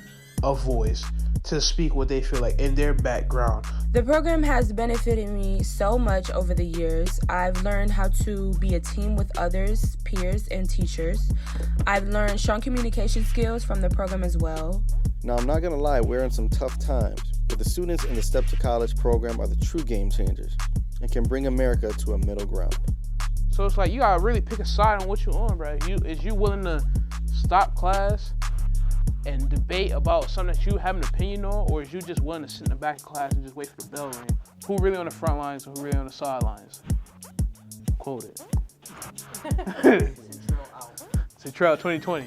a voice to speak what they feel like in their background. The program has benefited me so much over the years. I've learned how to be a team with others, peers, and teachers. I've learned strong communication skills from the program as well. Now, I'm not gonna lie, we're in some tough times, but the students in the Step to College program are the true game changers and can bring America to a middle ground. So it's like you gotta really pick a side on what you're on, bro. Is you willing to stop class and debate about something that you have an opinion on, or is you just willing to sit in the back of class and just wait for the bell to ring? Who really on the front lines and who really on the sidelines? Quote it. Central 2020.